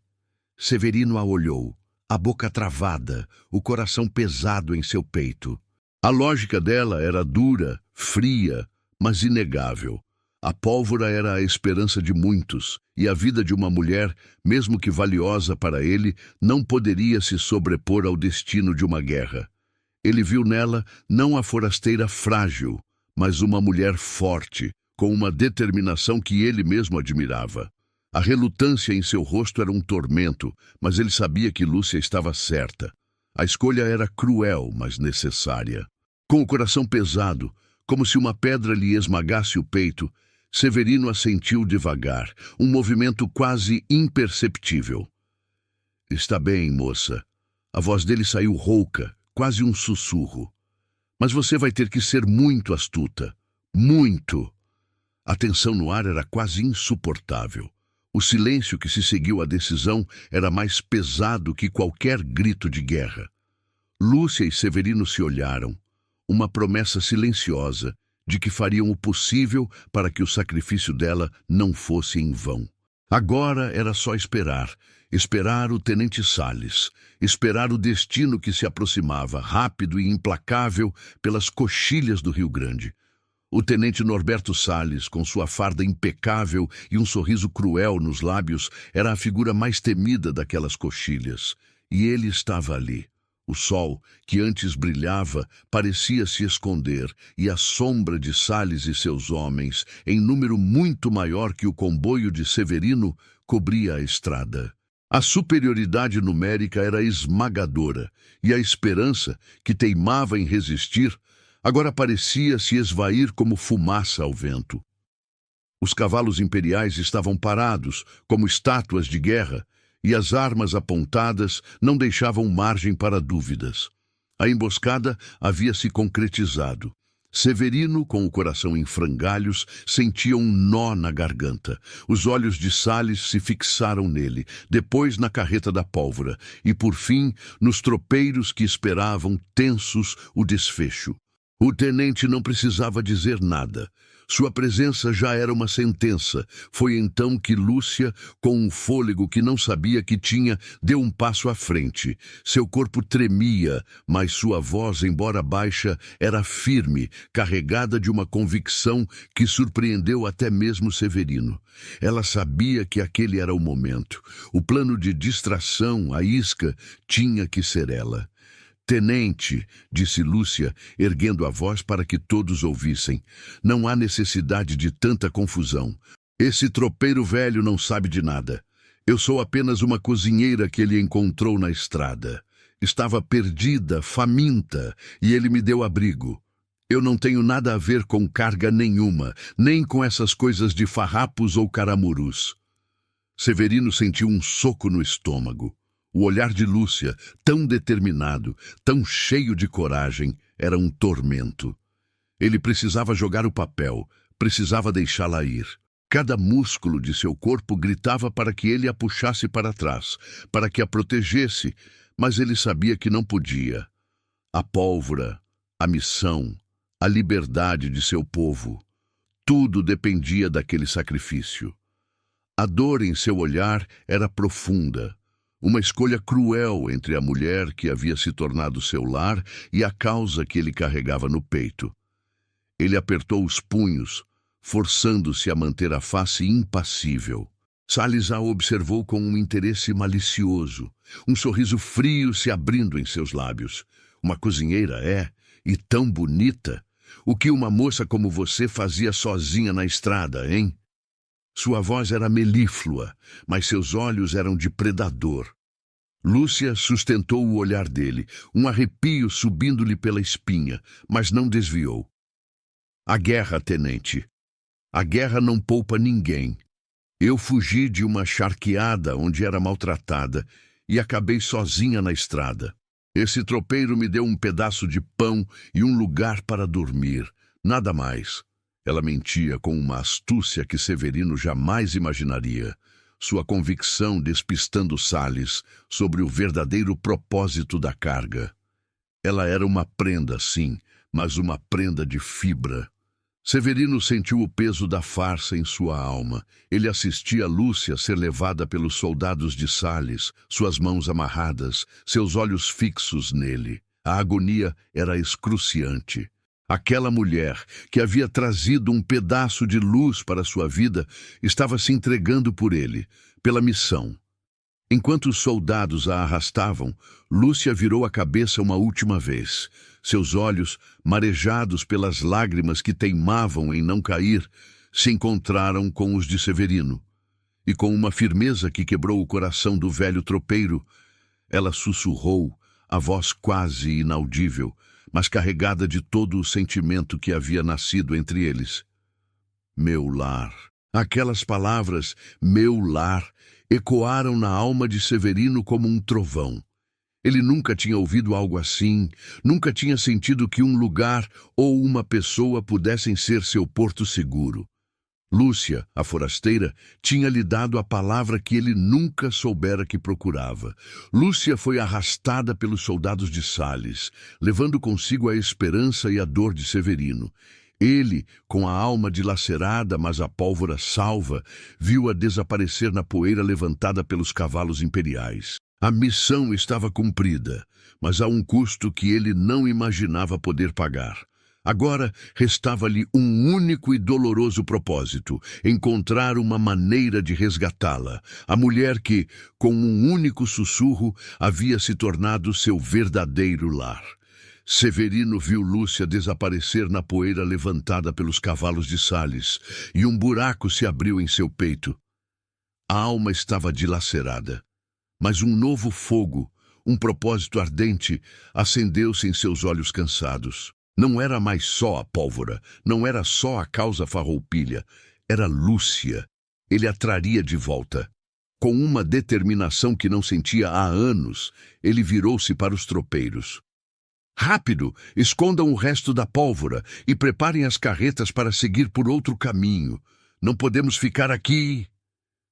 Severino a olhou, a boca travada, o coração pesado em seu peito. A lógica dela era dura, fria, mas inegável. A pólvora era a esperança de muitos, e a vida de uma mulher, mesmo que valiosa para ele, não poderia se sobrepor ao destino de uma guerra. Ele viu nela não a forasteira frágil, mas uma mulher forte, com uma determinação que ele mesmo admirava. A relutância em seu rosto era um tormento, mas ele sabia que Lúcia estava certa. A escolha era cruel, mas necessária. Com o coração pesado, como se uma pedra lhe esmagasse o peito, Severino assentiu devagar, um movimento quase imperceptível. "Está bem, moça." A voz dele saiu rouca, quase um sussurro. "Mas você vai ter que ser muito astuta. Muito." A tensão no ar era quase insuportável. O silêncio que se seguiu à decisão era mais pesado que qualquer grito de guerra. Lúcia e Severino se olharam, uma promessa silenciosa de que fariam o possível para que o sacrifício dela não fosse em vão. Agora era só esperar, esperar o tenente Salles, esperar o destino que se aproximava, rápido e implacável, pelas coxilhas do Rio Grande. O tenente Norberto Salles, com sua farda impecável e um sorriso cruel nos lábios, era a figura mais temida daquelas coxilhas. E ele estava ali. O sol, que antes brilhava, parecia se esconder, e a sombra de Salles e seus homens, em número muito maior que o comboio de Severino, cobria a estrada. A superioridade numérica era esmagadora, e a esperança, que teimava em resistir, agora parecia se esvair como fumaça ao vento. Os cavalos imperiais estavam parados, como estátuas de guerra, e as armas apontadas não deixavam margem para dúvidas. A emboscada havia se concretizado. Severino, com o coração em frangalhos, sentia um nó na garganta. Os olhos de Salles se fixaram nele, depois na carreta da pólvora, e por fim nos tropeiros que esperavam, tensos, o desfecho. O tenente não precisava dizer nada. Sua presença já era uma sentença. Foi então que Lúcia, com um fôlego que não sabia que tinha, deu um passo à frente. Seu corpo tremia, mas sua voz, embora baixa, era firme, carregada de uma convicção que surpreendeu até mesmo Severino. Ela sabia que aquele era o momento. O plano de distração, a isca, tinha que ser ela. Tenente, disse Lúcia, erguendo a voz para que todos ouvissem, não há necessidade de tanta confusão. Esse tropeiro velho não sabe de nada. Eu sou apenas uma cozinheira que ele encontrou na estrada. Estava perdida, faminta, e ele me deu abrigo. Eu não tenho nada a ver com carga nenhuma, nem com essas coisas de farrapos ou caramurus. Severino sentiu um soco no estômago. O olhar de Lúcia, tão determinado, tão cheio de coragem, era um tormento. Ele precisava jogar o papel, precisava deixá-la ir. Cada músculo de seu corpo gritava para que ele a puxasse para trás, para que a protegesse, mas ele sabia que não podia. A pólvora, a missão, a liberdade de seu povo, tudo dependia daquele sacrifício. A dor em seu olhar era profunda. Uma escolha cruel entre a mulher que havia se tornado seu lar e a causa que ele carregava no peito. Ele apertou os punhos, forçando-se a manter a face impassível. Salles a observou com um interesse malicioso, um sorriso frio se abrindo em seus lábios. Uma cozinheira é, e tão bonita. O que uma moça como você fazia sozinha na estrada, hein? Sua voz era melíflua, mas seus olhos eram de predador. Lúcia sustentou o olhar dele, um arrepio subindo-lhe pela espinha, mas não desviou. A guerra, tenente. A guerra não poupa ninguém. Eu fugi de uma charqueada onde era maltratada e acabei sozinha na estrada. Esse tropeiro me deu um pedaço de pão e um lugar para dormir, nada mais. Ela mentia com uma astúcia que Severino jamais imaginaria, sua convicção despistando Salles sobre o verdadeiro propósito da carga. Ela era uma prenda, sim, mas uma prenda de fibra. Severino sentiu o peso da farsa em sua alma. Ele assistia Lúcia ser levada pelos soldados de Salles, suas mãos amarradas, seus olhos fixos nele. A agonia era excruciante. Aquela mulher, que havia trazido um pedaço de luz para sua vida, estava se entregando por ele, pela missão. Enquanto os soldados a arrastavam, Lúcia virou a cabeça uma última vez. Seus olhos, marejados pelas lágrimas que teimavam em não cair, se encontraram com os de Severino. E com uma firmeza que quebrou o coração do velho tropeiro, ela sussurrou, a voz quase inaudível, mas carregada de todo o sentimento que havia nascido entre eles. Meu lar. Aquelas palavras, meu lar, ecoaram na alma de Severino como um trovão. Ele nunca tinha ouvido algo assim, nunca tinha sentido que um lugar ou uma pessoa pudessem ser seu porto seguro. Lúcia, a forasteira, tinha lhe dado a palavra que ele nunca soubera que procurava. Lúcia foi arrastada pelos soldados de Sales, levando consigo a esperança e a dor de Severino. Ele, com a alma dilacerada, mas a pólvora salva, viu-a desaparecer na poeira levantada pelos cavalos imperiais. A missão estava cumprida, mas a um custo que ele não imaginava poder pagar. Agora restava-lhe um único e doloroso propósito: encontrar uma maneira de resgatá-la, a mulher que, com um único sussurro, havia se tornado seu verdadeiro lar. Severino viu Lúcia desaparecer na poeira levantada pelos cavalos de Sales, e um buraco se abriu em seu peito. A alma estava dilacerada, mas um novo fogo, um propósito ardente, acendeu-se em seus olhos cansados. Não era mais só a pólvora, não era só a causa farroupilha, era Lúcia. Ele a traria de volta. Com uma determinação que não sentia há anos, ele virou-se para os tropeiros. Rápido, escondam o resto da pólvora e preparem as carretas para seguir por outro caminho. Não podemos ficar aqui.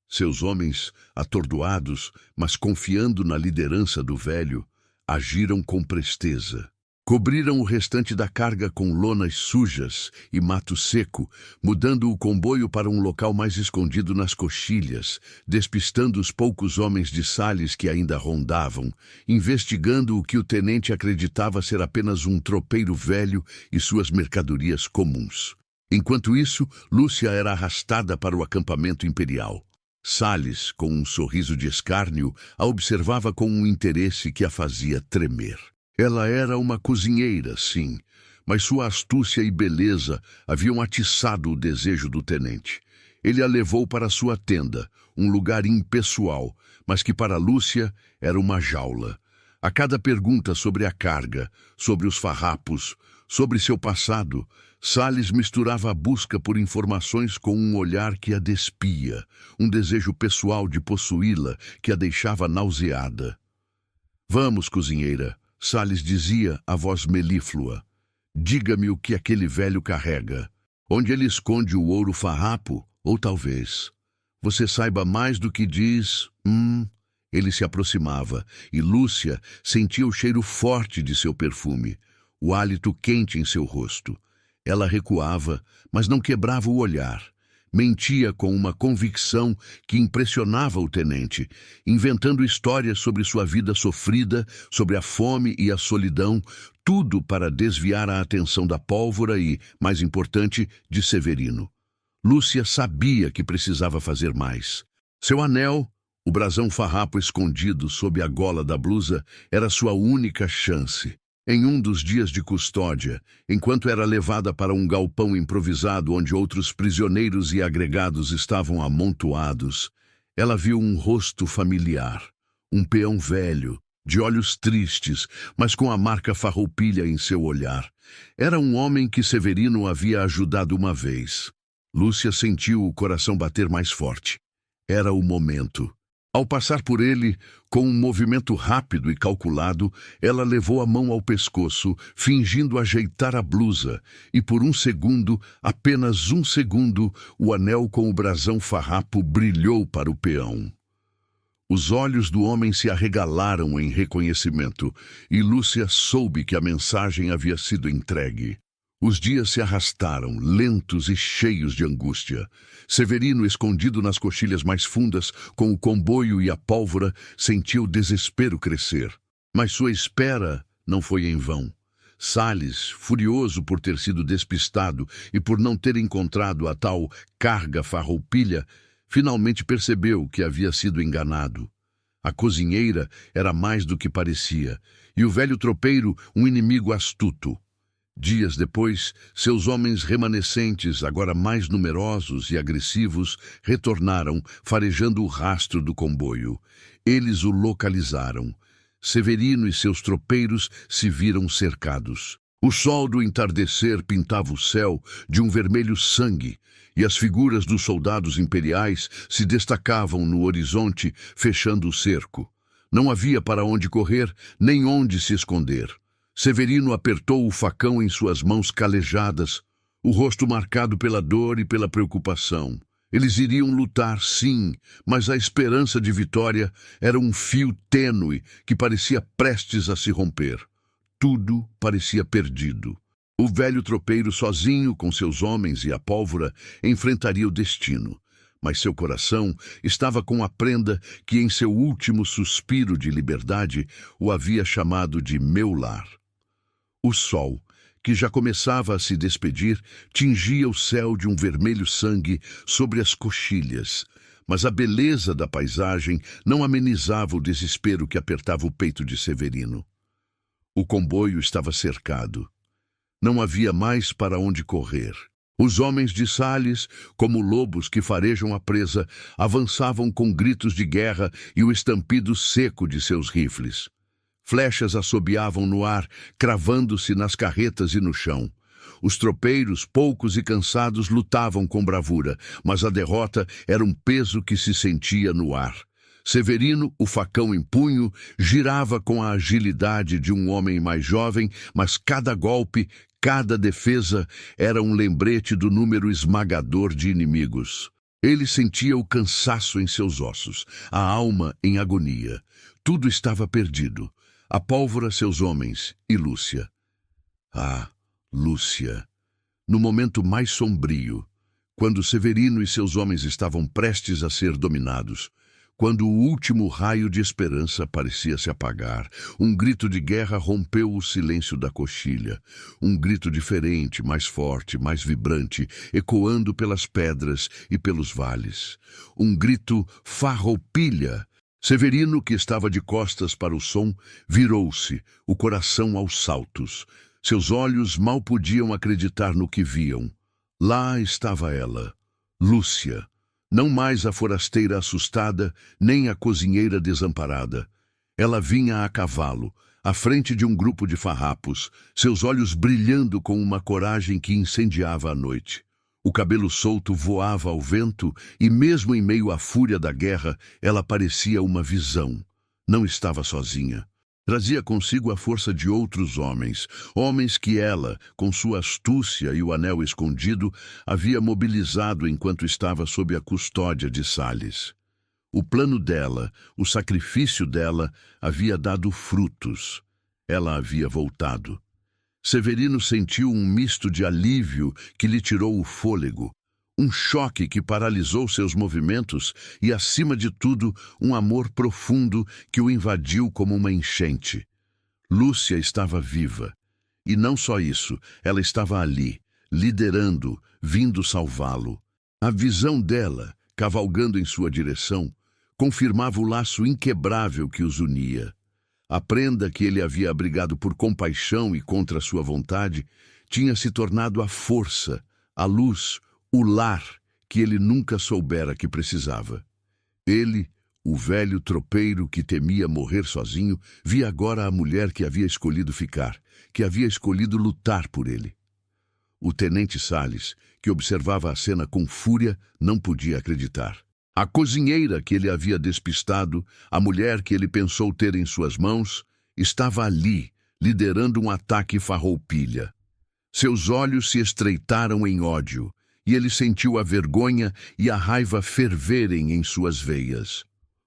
Seus homens, atordoados, mas confiando na liderança do velho, agiram com presteza. Cobriram o restante da carga com lonas sujas e mato seco, mudando o comboio para um local mais escondido nas coxilhas, despistando os poucos homens de Sales que ainda rondavam, investigando o que o tenente acreditava ser apenas um tropeiro velho e suas mercadorias comuns. Enquanto isso, Lúcia era arrastada para o acampamento imperial. Sales, com um sorriso de escárnio, a observava com um interesse que a fazia tremer. Ela era uma cozinheira, sim, mas sua astúcia e beleza haviam atiçado o desejo do tenente. Ele a levou para sua tenda, um lugar impessoal, mas que para Lúcia era uma jaula. A cada pergunta sobre a carga, sobre os farrapos, sobre seu passado, Sales misturava a busca por informações com um olhar que a despia, um desejo pessoal de possuí-la que a deixava nauseada. "Vamos, cozinheira", Sales dizia, a voz melíflua. "Diga-me o que aquele velho carrega. Onde ele esconde o ouro farrapo? Ou talvez você saiba mais do que diz." Ele se aproximava, e Lúcia sentia o cheiro forte de seu perfume, o hálito quente em seu rosto. Ela recuava, mas não quebrava o olhar. Mentia com uma convicção que impressionava o tenente, inventando histórias sobre sua vida sofrida, sobre a fome e a solidão, tudo para desviar a atenção da pólvora e, mais importante, de Severino. Lúcia sabia que precisava fazer mais. Seu anel, o brasão farrapo escondido sob a gola da blusa, era sua única chance. Em um dos dias de custódia, enquanto era levada para um galpão improvisado onde outros prisioneiros e agregados estavam amontoados, ela viu um rosto familiar, um peão velho, de olhos tristes, mas com a marca farroupilha em seu olhar. Era um homem que Severino havia ajudado uma vez. Lúcia sentiu o coração bater mais forte. Era o momento. Ao passar por ele, com um movimento rápido e calculado, ela levou a mão ao pescoço, fingindo ajeitar a blusa, e por um segundo, apenas um segundo, o anel com o brasão farrapo brilhou para o peão. Os olhos do homem se arregalaram em reconhecimento, e Lúcia soube que a mensagem havia sido entregue. Os dias se arrastaram, lentos e cheios de angústia. Severino, escondido nas coxilhas mais fundas, com o comboio e a pólvora, sentiu o desespero crescer. Mas sua espera não foi em vão. Sales, furioso por ter sido despistado e por não ter encontrado a tal carga farroupilha, finalmente percebeu que havia sido enganado. A cozinheira era mais do que parecia, e o velho tropeiro um inimigo astuto. Dias depois, seus homens remanescentes, agora mais numerosos e agressivos, retornaram, farejando o rastro do comboio. Eles o localizaram. Severino e seus tropeiros se viram cercados. O sol do entardecer pintava o céu de um vermelho sangue, e as figuras dos soldados imperiais se destacavam no horizonte, fechando o cerco. Não havia para onde correr, nem onde se esconder. Severino apertou o facão em suas mãos calejadas. o rosto marcado pela dor e pela preocupação. Eles iriam lutar, sim, mas a esperança de vitória era um fio tênue que parecia prestes a se romper. Tudo parecia perdido. O velho tropeiro, sozinho com seus homens e a pólvora, enfrentaria o destino. Mas seu coração estava com a prenda que, em seu último suspiro de liberdade, o havia chamado de meu lar. O sol, que já começava a se despedir, tingia o céu de um vermelho sangue sobre as coxilhas, mas a beleza da paisagem não amenizava o desespero que apertava o peito de Severino. O comboio estava cercado. Não havia mais para onde correr. Os homens de Sales, como lobos que farejam a presa, avançavam com gritos de guerra e o estampido seco de seus rifles. Flechas assobiavam no ar, cravando-se nas carretas e no chão. Os tropeiros, poucos e cansados, lutavam com bravura, mas a derrota era um peso que se sentia no ar. Severino, o facão em punho, girava com a agilidade de um homem mais jovem, mas cada golpe, cada defesa era um lembrete do número esmagador de inimigos. Ele sentia o cansaço em seus ossos, a alma em agonia. Tudo estava perdido. A pólvora, seus homens e Lúcia. Ah, Lúcia! No momento mais sombrio, quando Severino e seus homens estavam prestes a ser dominados, quando o último raio de esperança parecia se apagar, um grito de guerra rompeu o silêncio da coxilha. Um grito diferente, mais forte, mais vibrante, ecoando pelas pedras e pelos vales. Um grito farroupilha. Severino, que estava de costas para o som, virou-se, o coração aos saltos. Seus olhos mal podiam acreditar no que viam. Lá estava ela, Lúcia. Não mais a forasteira assustada, nem a cozinheira desamparada. Ela vinha a cavalo, à frente de um grupo de farrapos, seus olhos brilhando com uma coragem que incendiava a noite. O cabelo solto voava ao vento e, mesmo em meio à fúria da guerra, ela parecia uma visão. Não estava sozinha. Trazia consigo a força de outros homens, homens que ela, com sua astúcia e o anel escondido, havia mobilizado enquanto estava sob a custódia de Sales. O plano dela, o sacrifício dela, havia dado frutos. Ela havia voltado. Severino sentiu um misto de alívio que lhe tirou o fôlego, um choque que paralisou seus movimentos e, acima de tudo, um amor profundo que o invadiu como uma enchente. Lúcia estava viva. E não só isso, ela estava ali, liderando, vindo salvá-lo. A visão dela, cavalgando em sua direção, confirmava o laço inquebrável que os unia. A prenda que ele havia abrigado por compaixão e contra sua vontade tinha se tornado a força, a luz, o lar que ele nunca soubera que precisava. Ele, o velho tropeiro que temia morrer sozinho, via agora a mulher que havia escolhido ficar, que havia escolhido lutar por ele. O tenente Sales, que observava a cena com fúria, não podia acreditar. A cozinheira que ele havia despistado, a mulher que ele pensou ter em suas mãos, estava ali, liderando um ataque farroupilha. Seus olhos se estreitaram em ódio, e ele sentiu a vergonha e a raiva ferverem em suas veias.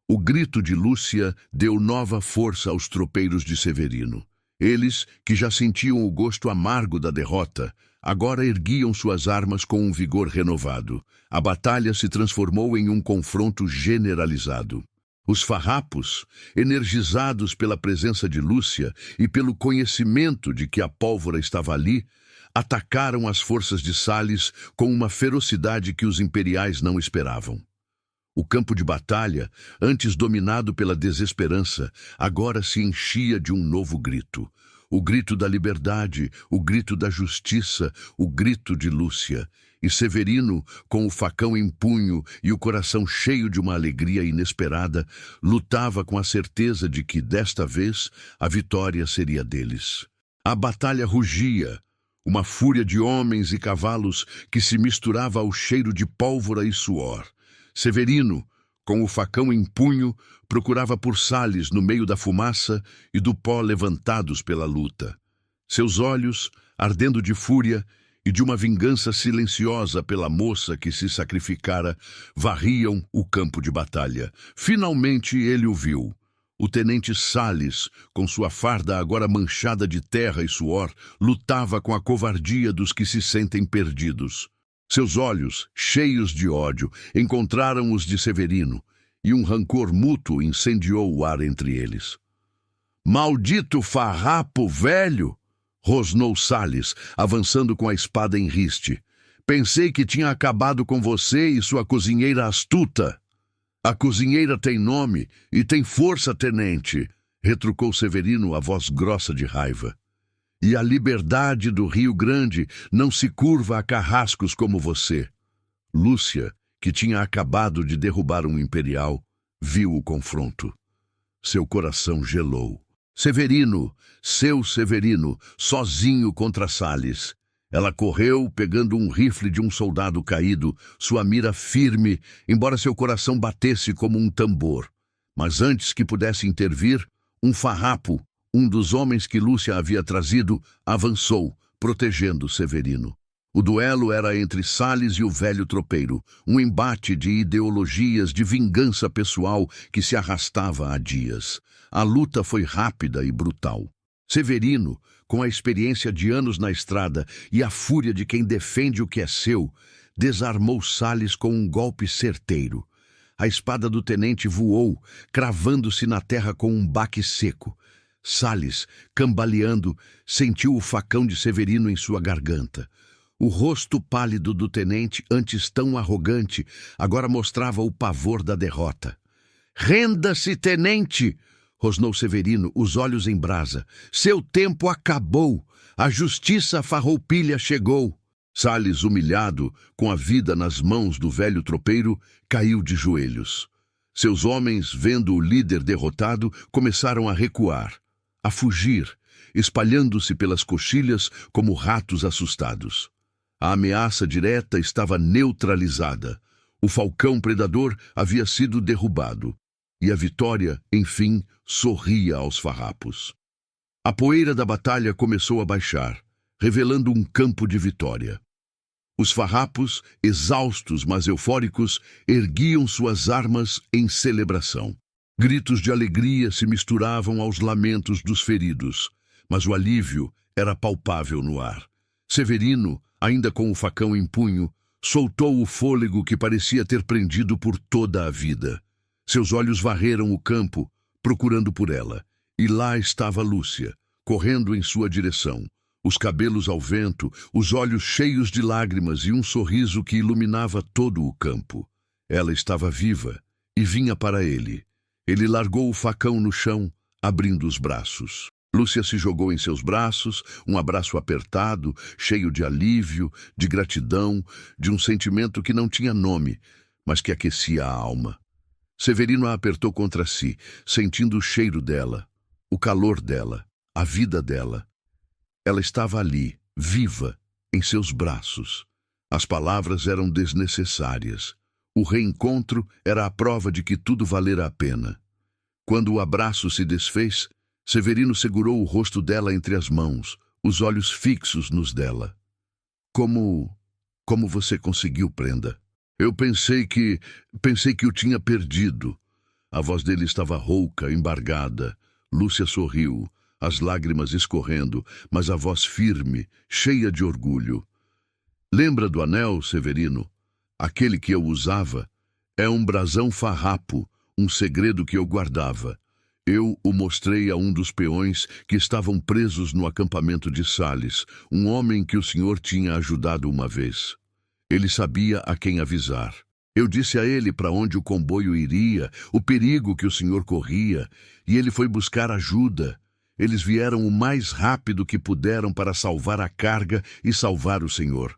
O grito de Lúcia deu nova força aos tropeiros de Severino. Eles, que já sentiam o gosto amargo da derrota, agora erguiam suas armas com um vigor renovado. A batalha se transformou em um confronto generalizado. Os farrapos, energizados pela presença de Lúcia e pelo conhecimento de que a pólvora estava ali, atacaram as forças de Sales com uma ferocidade que os imperiais não esperavam. O campo de batalha, antes dominado pela desesperança, agora se enchia de um novo grito. O grito da liberdade, o grito da justiça, o grito de Lúcia. E Severino, com o facão em punho e o coração cheio de uma alegria inesperada, lutava com a certeza de que, desta vez, a vitória seria deles. A batalha rugia, uma fúria de homens e cavalos que se misturava ao cheiro de pólvora e suor. Severino, com o facão em punho, procurava por Sales no meio da fumaça e do pó levantados pela luta. Seus olhos, ardendo de fúria, e de uma vingança silenciosa pela moça que se sacrificara, varriam o campo de batalha. Finalmente ele o viu. O tenente Salles, com sua farda agora manchada de terra e suor, lutava com a covardia dos que se sentem perdidos. Seus olhos, cheios de ódio, encontraram os de Severino, e um rancor mútuo incendiou o ar entre eles. "Maldito farrapo velho!" rosnou Salles, avançando com a espada em riste. "Pensei que tinha acabado com você e sua cozinheira astuta." "A cozinheira tem nome e tem força, tenente", retrucou Severino, a voz grossa de raiva. "E a liberdade do Rio Grande não se curva a carrascos como você." Lúcia, que tinha acabado de derrubar um imperial, viu o confronto. Seu coração gelou. Severino, seu Severino, sozinho contra Salles. Ela correu, pegando um rifle de um soldado caído, sua mira firme, embora seu coração batesse como um tambor. Mas antes que pudesse intervir, um farrapo, um dos homens que Lúcia havia trazido, avançou, protegendo Severino. O duelo era entre Salles e o velho tropeiro, um embate de ideologias de vingança pessoal que se arrastava há dias. A luta foi rápida e brutal. Severino, com a experiência de anos na estrada e a fúria de quem defende o que é seu, desarmou Salles com um golpe certeiro. A espada do tenente voou, cravando-se na terra com um baque seco. Salles, cambaleando, sentiu o facão de Severino em sua garganta. O rosto pálido do tenente, antes tão arrogante, agora mostrava o pavor da derrota. "Renda-se, tenente!" rosnou Severino, os olhos em brasa. "Seu tempo acabou. A justiça farroupilha chegou." Salles, humilhado, com a vida nas mãos do velho tropeiro, caiu de joelhos. Seus homens, vendo o líder derrotado, começaram a recuar, a fugir, espalhando-se pelas coxilhas como ratos assustados. A ameaça direta estava neutralizada. O falcão predador havia sido derrubado. E a vitória, enfim, sorria aos farrapos. A poeira da batalha começou a baixar, revelando um campo de vitória. Os farrapos, exaustos mas eufóricos, erguiam suas armas em celebração. Gritos de alegria se misturavam aos lamentos dos feridos, mas o alívio era palpável no ar. Severino, ainda com o facão em punho, soltou o fôlego que parecia ter prendido por toda a vida. Seus olhos varreram o campo, procurando por ela, e lá estava Lúcia, correndo em sua direção, os cabelos ao vento, os olhos cheios de lágrimas e um sorriso que iluminava todo o campo. Ela estava viva e vinha para ele. Ele largou o facão no chão, abrindo os braços. Lúcia se jogou em seus braços, um abraço apertado, cheio de alívio, de gratidão, de um sentimento que não tinha nome, mas que aquecia a alma. Severino a apertou contra si, sentindo o cheiro dela, o calor dela, a vida dela. Ela estava ali, viva, em seus braços. As palavras eram desnecessárias. O reencontro era a prova de que tudo valera a pena. Quando o abraço se desfez, Severino segurou o rosto dela entre as mãos, os olhos fixos nos dela. Como você conseguiu, prenda?" "Eu pensei que o tinha perdido." A voz dele estava rouca, embargada. Lúcia sorriu, as lágrimas escorrendo, mas a voz firme, cheia de orgulho. "Lembra do anel, Severino? Aquele que eu usava? É um brasão farrapo, um segredo que eu guardava. Eu o mostrei a um dos peões que estavam presos no acampamento de Salles, um homem que o senhor tinha ajudado uma vez. Ele sabia a quem avisar. Eu disse a ele para onde o comboio iria, o perigo que o senhor corria, e ele foi buscar ajuda. Eles vieram o mais rápido que puderam para salvar a carga e salvar o senhor."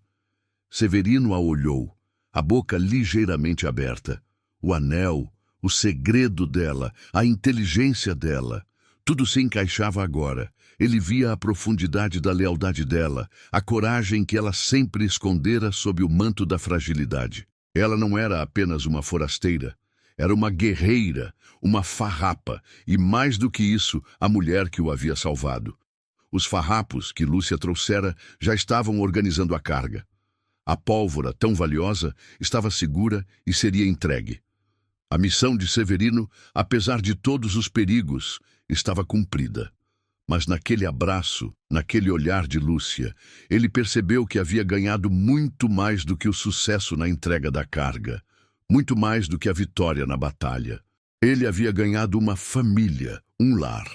Severino a olhou, a boca ligeiramente aberta. O anel, o segredo dela, a inteligência dela, tudo se encaixava agora. Ele via a profundidade da lealdade dela, a coragem que ela sempre escondera sob o manto da fragilidade. Ela não era apenas uma forasteira, era uma guerreira, uma farrapa, e mais do que isso, a mulher que o havia salvado. Os farrapos que Lúcia trouxera já estavam organizando a carga. A pólvora, tão valiosa, estava segura e seria entregue. A missão de Severino, apesar de todos os perigos, estava cumprida. Mas naquele abraço, naquele olhar de Lúcia, ele percebeu que havia ganhado muito mais do que o sucesso na entrega da carga, muito mais do que a vitória na batalha. Ele havia ganhado uma família, um lar,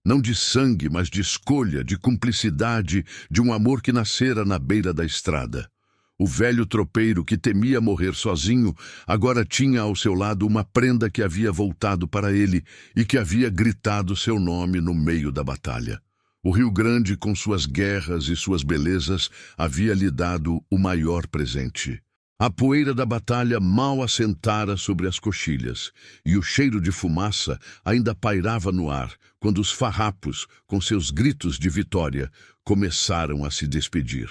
não de sangue, mas de escolha, de cumplicidade, de um amor que nascera na beira da estrada. O velho tropeiro que temia morrer sozinho, agora tinha ao seu lado uma prenda que havia voltado para ele e que havia gritado seu nome no meio da batalha. O Rio Grande, com suas guerras e suas belezas, havia lhe dado o maior presente. A poeira da batalha mal assentara sobre as coxilhas, e o cheiro de fumaça ainda pairava no ar, quando os farrapos, com seus gritos de vitória, começaram a se despedir.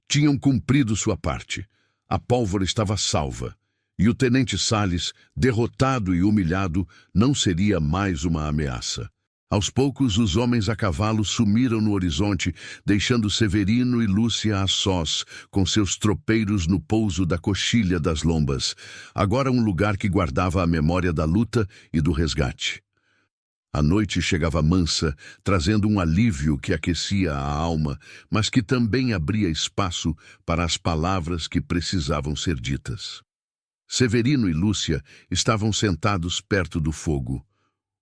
Tinham cumprido sua parte. A pólvora estava salva, e o tenente Salles, derrotado e humilhado, não seria mais uma ameaça. Aos poucos, os homens a cavalo sumiram no horizonte, deixando Severino e Lúcia a sós, com seus tropeiros no pouso da Coxilha das Lombas, agora um lugar que guardava a memória da luta e do resgate. A noite chegava mansa, trazendo um alívio que aquecia a alma, mas que também abria espaço para as palavras que precisavam ser ditas. Severino e Lúcia estavam sentados perto do fogo,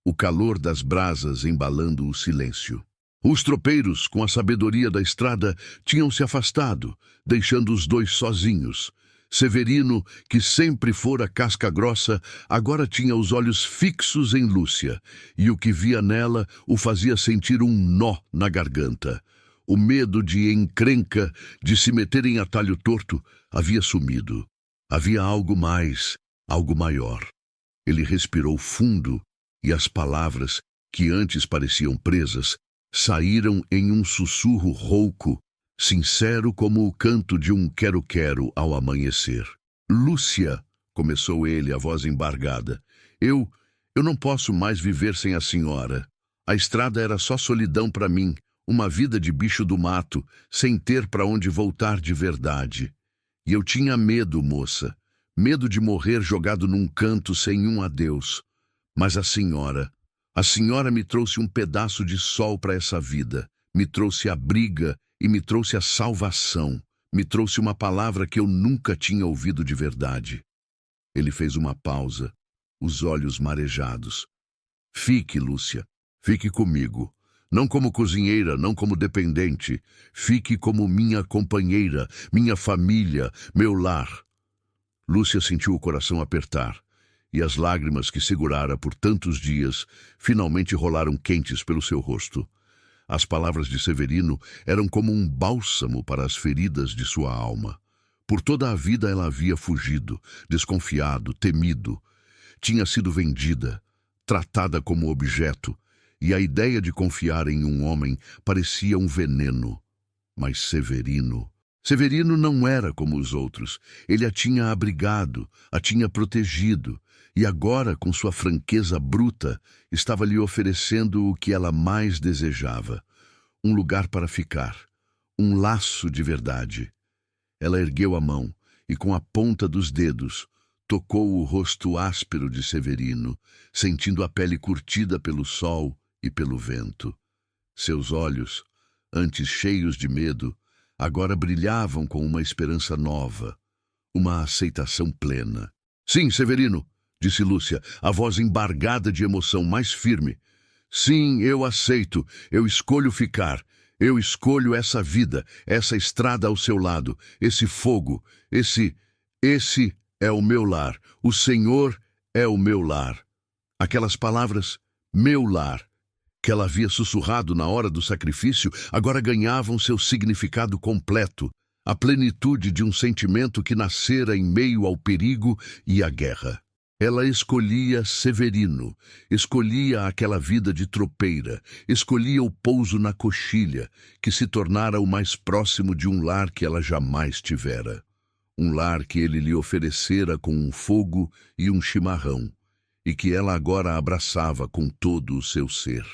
o calor das brasas embalando o silêncio. Os tropeiros, com a sabedoria da estrada, tinham se afastado, deixando os dois sozinhos. Severino, que sempre fora casca grossa, agora tinha os olhos fixos em Lúcia, e o que via nela o fazia sentir um nó na garganta. O medo de encrenca, de se meter em atalho torto, havia sumido. Havia algo mais, algo maior. Ele respirou fundo, e as palavras, que antes pareciam presas, saíram em um sussurro rouco, sincero como o canto de um quero-quero ao amanhecer. Lúcia, começou ele, a voz embargada, eu não posso mais viver sem a senhora. A estrada era só solidão para mim, uma vida de bicho do mato, sem ter para onde voltar de verdade. E eu tinha medo, moça, medo de morrer jogado num canto sem um adeus. Mas a senhora me trouxe um pedaço de sol para essa vida, me trouxe a briga e me trouxe a salvação, me trouxe uma palavra que eu nunca tinha ouvido de verdade. Ele fez uma pausa, os olhos marejados. Fique, Lúcia, fique comigo. Não como cozinheira, não como dependente. Fique como minha companheira, minha família, meu lar. Lúcia sentiu o coração apertar, e as lágrimas que segurara por tantos dias finalmente rolaram quentes pelo seu rosto. As palavras de Severino eram como um bálsamo para as feridas de sua alma. Por toda a vida ela havia fugido, desconfiado, temido. Tinha sido vendida, tratada como objeto, e a ideia de confiar em um homem parecia um veneno. Mas Severino não era como os outros. Ele a tinha abrigado, a tinha protegido, e agora, com sua franqueza bruta, estava lhe oferecendo o que ela mais desejava: um lugar para ficar, um laço de verdade. Ela ergueu a mão e, com a ponta dos dedos, tocou o rosto áspero de Severino, sentindo a pele curtida pelo sol e pelo vento. Seus olhos, antes cheios de medo, agora brilhavam com uma esperança nova, uma aceitação plena. Sim, Severino, disse Lúcia, a voz embargada de emoção mais firme. Sim, eu aceito, eu escolho ficar, eu escolho essa vida, essa estrada ao seu lado, esse fogo, esse é o meu lar, o Senhor é o meu lar. Aquelas palavras, meu lar, que ela havia sussurrado na hora do sacrifício, agora ganhavam seu significado completo, a plenitude de um sentimento que nascera em meio ao perigo e à guerra. Ela escolhia Severino, escolhia aquela vida de tropeira, escolhia o pouso na coxilha, que se tornara o mais próximo de um lar que ela jamais tivera. Um lar que ele lhe oferecera com um fogo e um chimarrão, e que ela agora abraçava com todo o seu ser.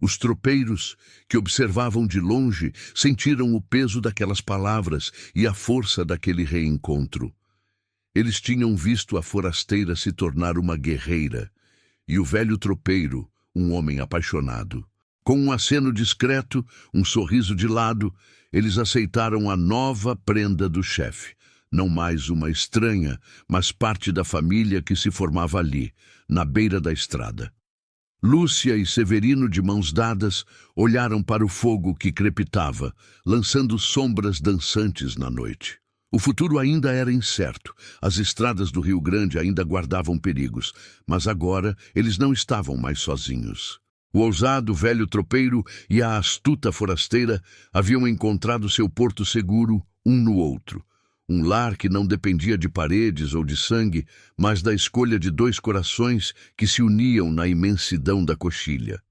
Os tropeiros, que observavam de longe, sentiram o peso daquelas palavras e a força daquele reencontro. Eles tinham visto a forasteira se tornar uma guerreira, e o velho tropeiro, um homem apaixonado. Com um aceno discreto, um sorriso de lado, eles aceitaram a nova prenda do chefe. Não mais uma estranha, mas parte da família que se formava ali, na beira da estrada. Lúcia e Severino, de mãos dadas, olharam para o fogo que crepitava, lançando sombras dançantes na noite. O futuro ainda era incerto. As estradas do Rio Grande ainda guardavam perigos, mas agora eles não estavam mais sozinhos. O ousado velho tropeiro e a astuta forasteira haviam encontrado seu porto seguro um no outro. Um lar que não dependia de paredes ou de sangue, mas da escolha de dois corações que se uniam na imensidão da coxilha.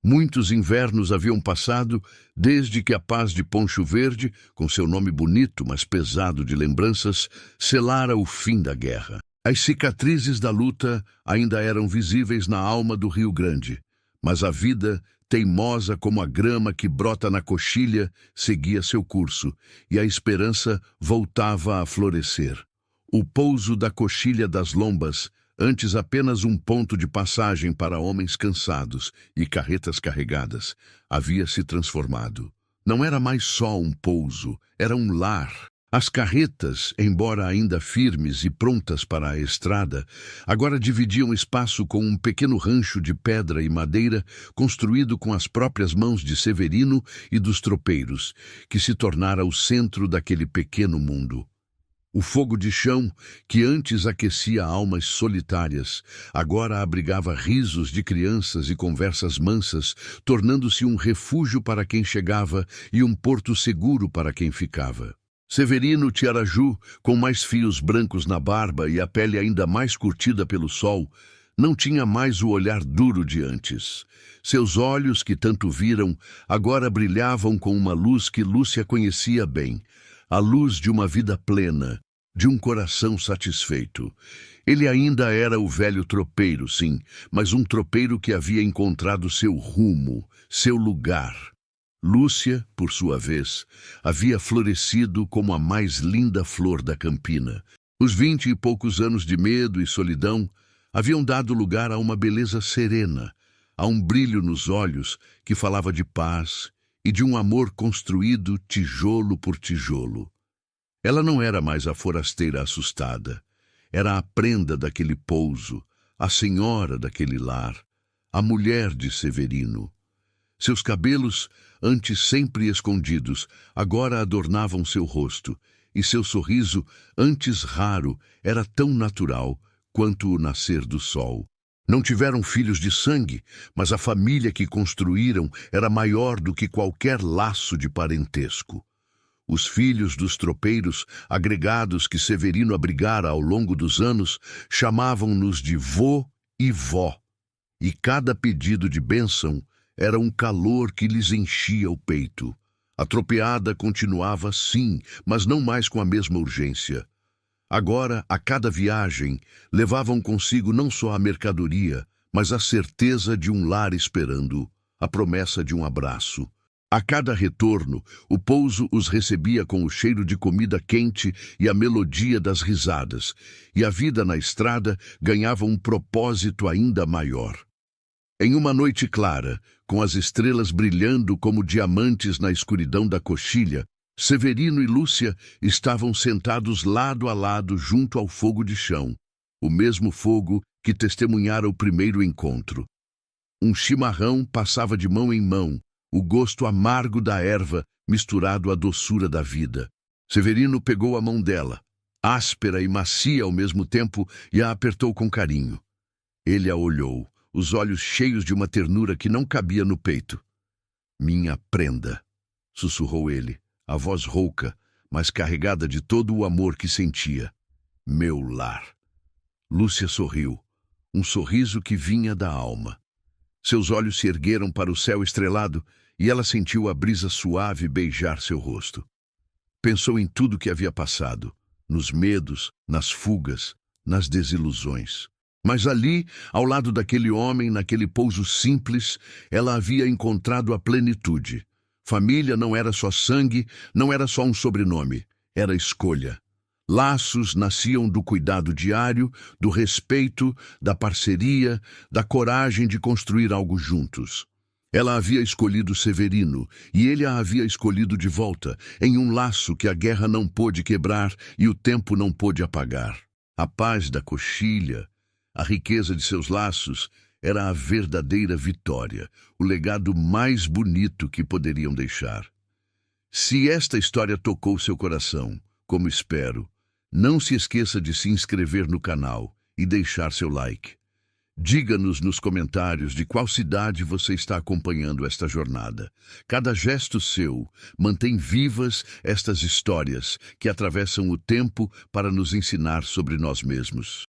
Muitos invernos haviam passado desde que a paz de Poncho Verde, com seu nome bonito, mas pesado de lembranças, selara o fim da guerra. As cicatrizes da luta ainda eram visíveis na alma do Rio Grande, mas a vida, teimosa como a grama que brota na coxilha, seguia seu curso, e a esperança voltava a florescer. O pouso da coxilha das Lombas, antes apenas um ponto de passagem para homens cansados e carretas carregadas, havia se transformado. Não era mais só um pouso, era um lar. As carretas, embora ainda firmes e prontas para a estrada, agora dividiam espaço com um pequeno rancho de pedra e madeira construído com as próprias mãos de Severino e dos tropeiros, que se tornara o centro daquele pequeno mundo. O fogo de chão, que antes aquecia almas solitárias, agora abrigava risos de crianças e conversas mansas, tornando-se um refúgio para quem chegava e um porto seguro para quem ficava. Severino Tiaraju, com mais fios brancos na barba e a pele ainda mais curtida pelo sol, não tinha mais o olhar duro de antes. Seus olhos, que tanto viram, agora brilhavam com uma luz que Lúcia conhecia bem, a luz de uma vida plena, de um coração satisfeito. Ele ainda era o velho tropeiro, sim, mas um tropeiro que havia encontrado seu rumo, seu lugar. Lúcia, por sua vez, havia florescido como a mais linda flor da campina. Os 20 e poucos anos de medo e solidão haviam dado lugar a uma beleza serena, a um brilho nos olhos que falava de paz e de um amor construído tijolo por tijolo. Ela não era mais a forasteira assustada. Era a prenda daquele pouso, a senhora daquele lar, a mulher de Severino. Seus cabelos, antes sempre escondidos, agora adornavam seu rosto, e seu sorriso, antes raro, era tão natural quanto o nascer do sol. Não tiveram filhos de sangue, mas a família que construíram era maior do que qualquer laço de parentesco. Os filhos dos tropeiros, agregados que Severino abrigara ao longo dos anos, chamavam-nos de vô e vó, e cada pedido de bênção era um calor que lhes enchia o peito. A tropeada continuava sim, mas não mais com a mesma urgência. Agora, a cada viagem, levavam consigo não só a mercadoria, mas a certeza de um lar esperando, a promessa de um abraço. A cada retorno, o pouso os recebia com o cheiro de comida quente e a melodia das risadas, e a vida na estrada ganhava um propósito ainda maior. Em uma noite clara, com as estrelas brilhando como diamantes na escuridão da coxilha, Severino e Lúcia estavam sentados lado a lado junto ao fogo de chão, o mesmo fogo que testemunhara o primeiro encontro. Um chimarrão passava de mão em mão, o gosto amargo da erva misturado à doçura da vida. Severino pegou a mão dela, áspera e macia ao mesmo tempo, e a apertou com carinho. Ele a olhou, os olhos cheios de uma ternura que não cabia no peito. "Minha prenda", sussurrou ele, a voz rouca, mas carregada de todo o amor que sentia. "Meu lar." Lúcia sorriu, um sorriso que vinha da alma. Seus olhos se ergueram para o céu estrelado e ela sentiu a brisa suave beijar seu rosto. Pensou em tudo que havia passado, nos medos, nas fugas, nas desilusões. Mas ali, ao lado daquele homem, naquele pouso simples, ela havia encontrado a plenitude. Família não era só sangue, não era só um sobrenome, era escolha. Laços nasciam do cuidado diário, do respeito, da parceria, da coragem de construir algo juntos. Ela havia escolhido Severino, e ele a havia escolhido de volta, em um laço que a guerra não pôde quebrar e o tempo não pôde apagar. A paz da coxilha, a riqueza de seus laços, era a verdadeira vitória, o legado mais bonito que poderiam deixar. Se esta história tocou seu coração, como espero, não se esqueça de se inscrever no canal e deixar seu like. Diga-nos nos comentários de qual cidade você está acompanhando esta jornada. Cada gesto seu mantém vivas estas histórias que atravessam o tempo para nos ensinar sobre nós mesmos.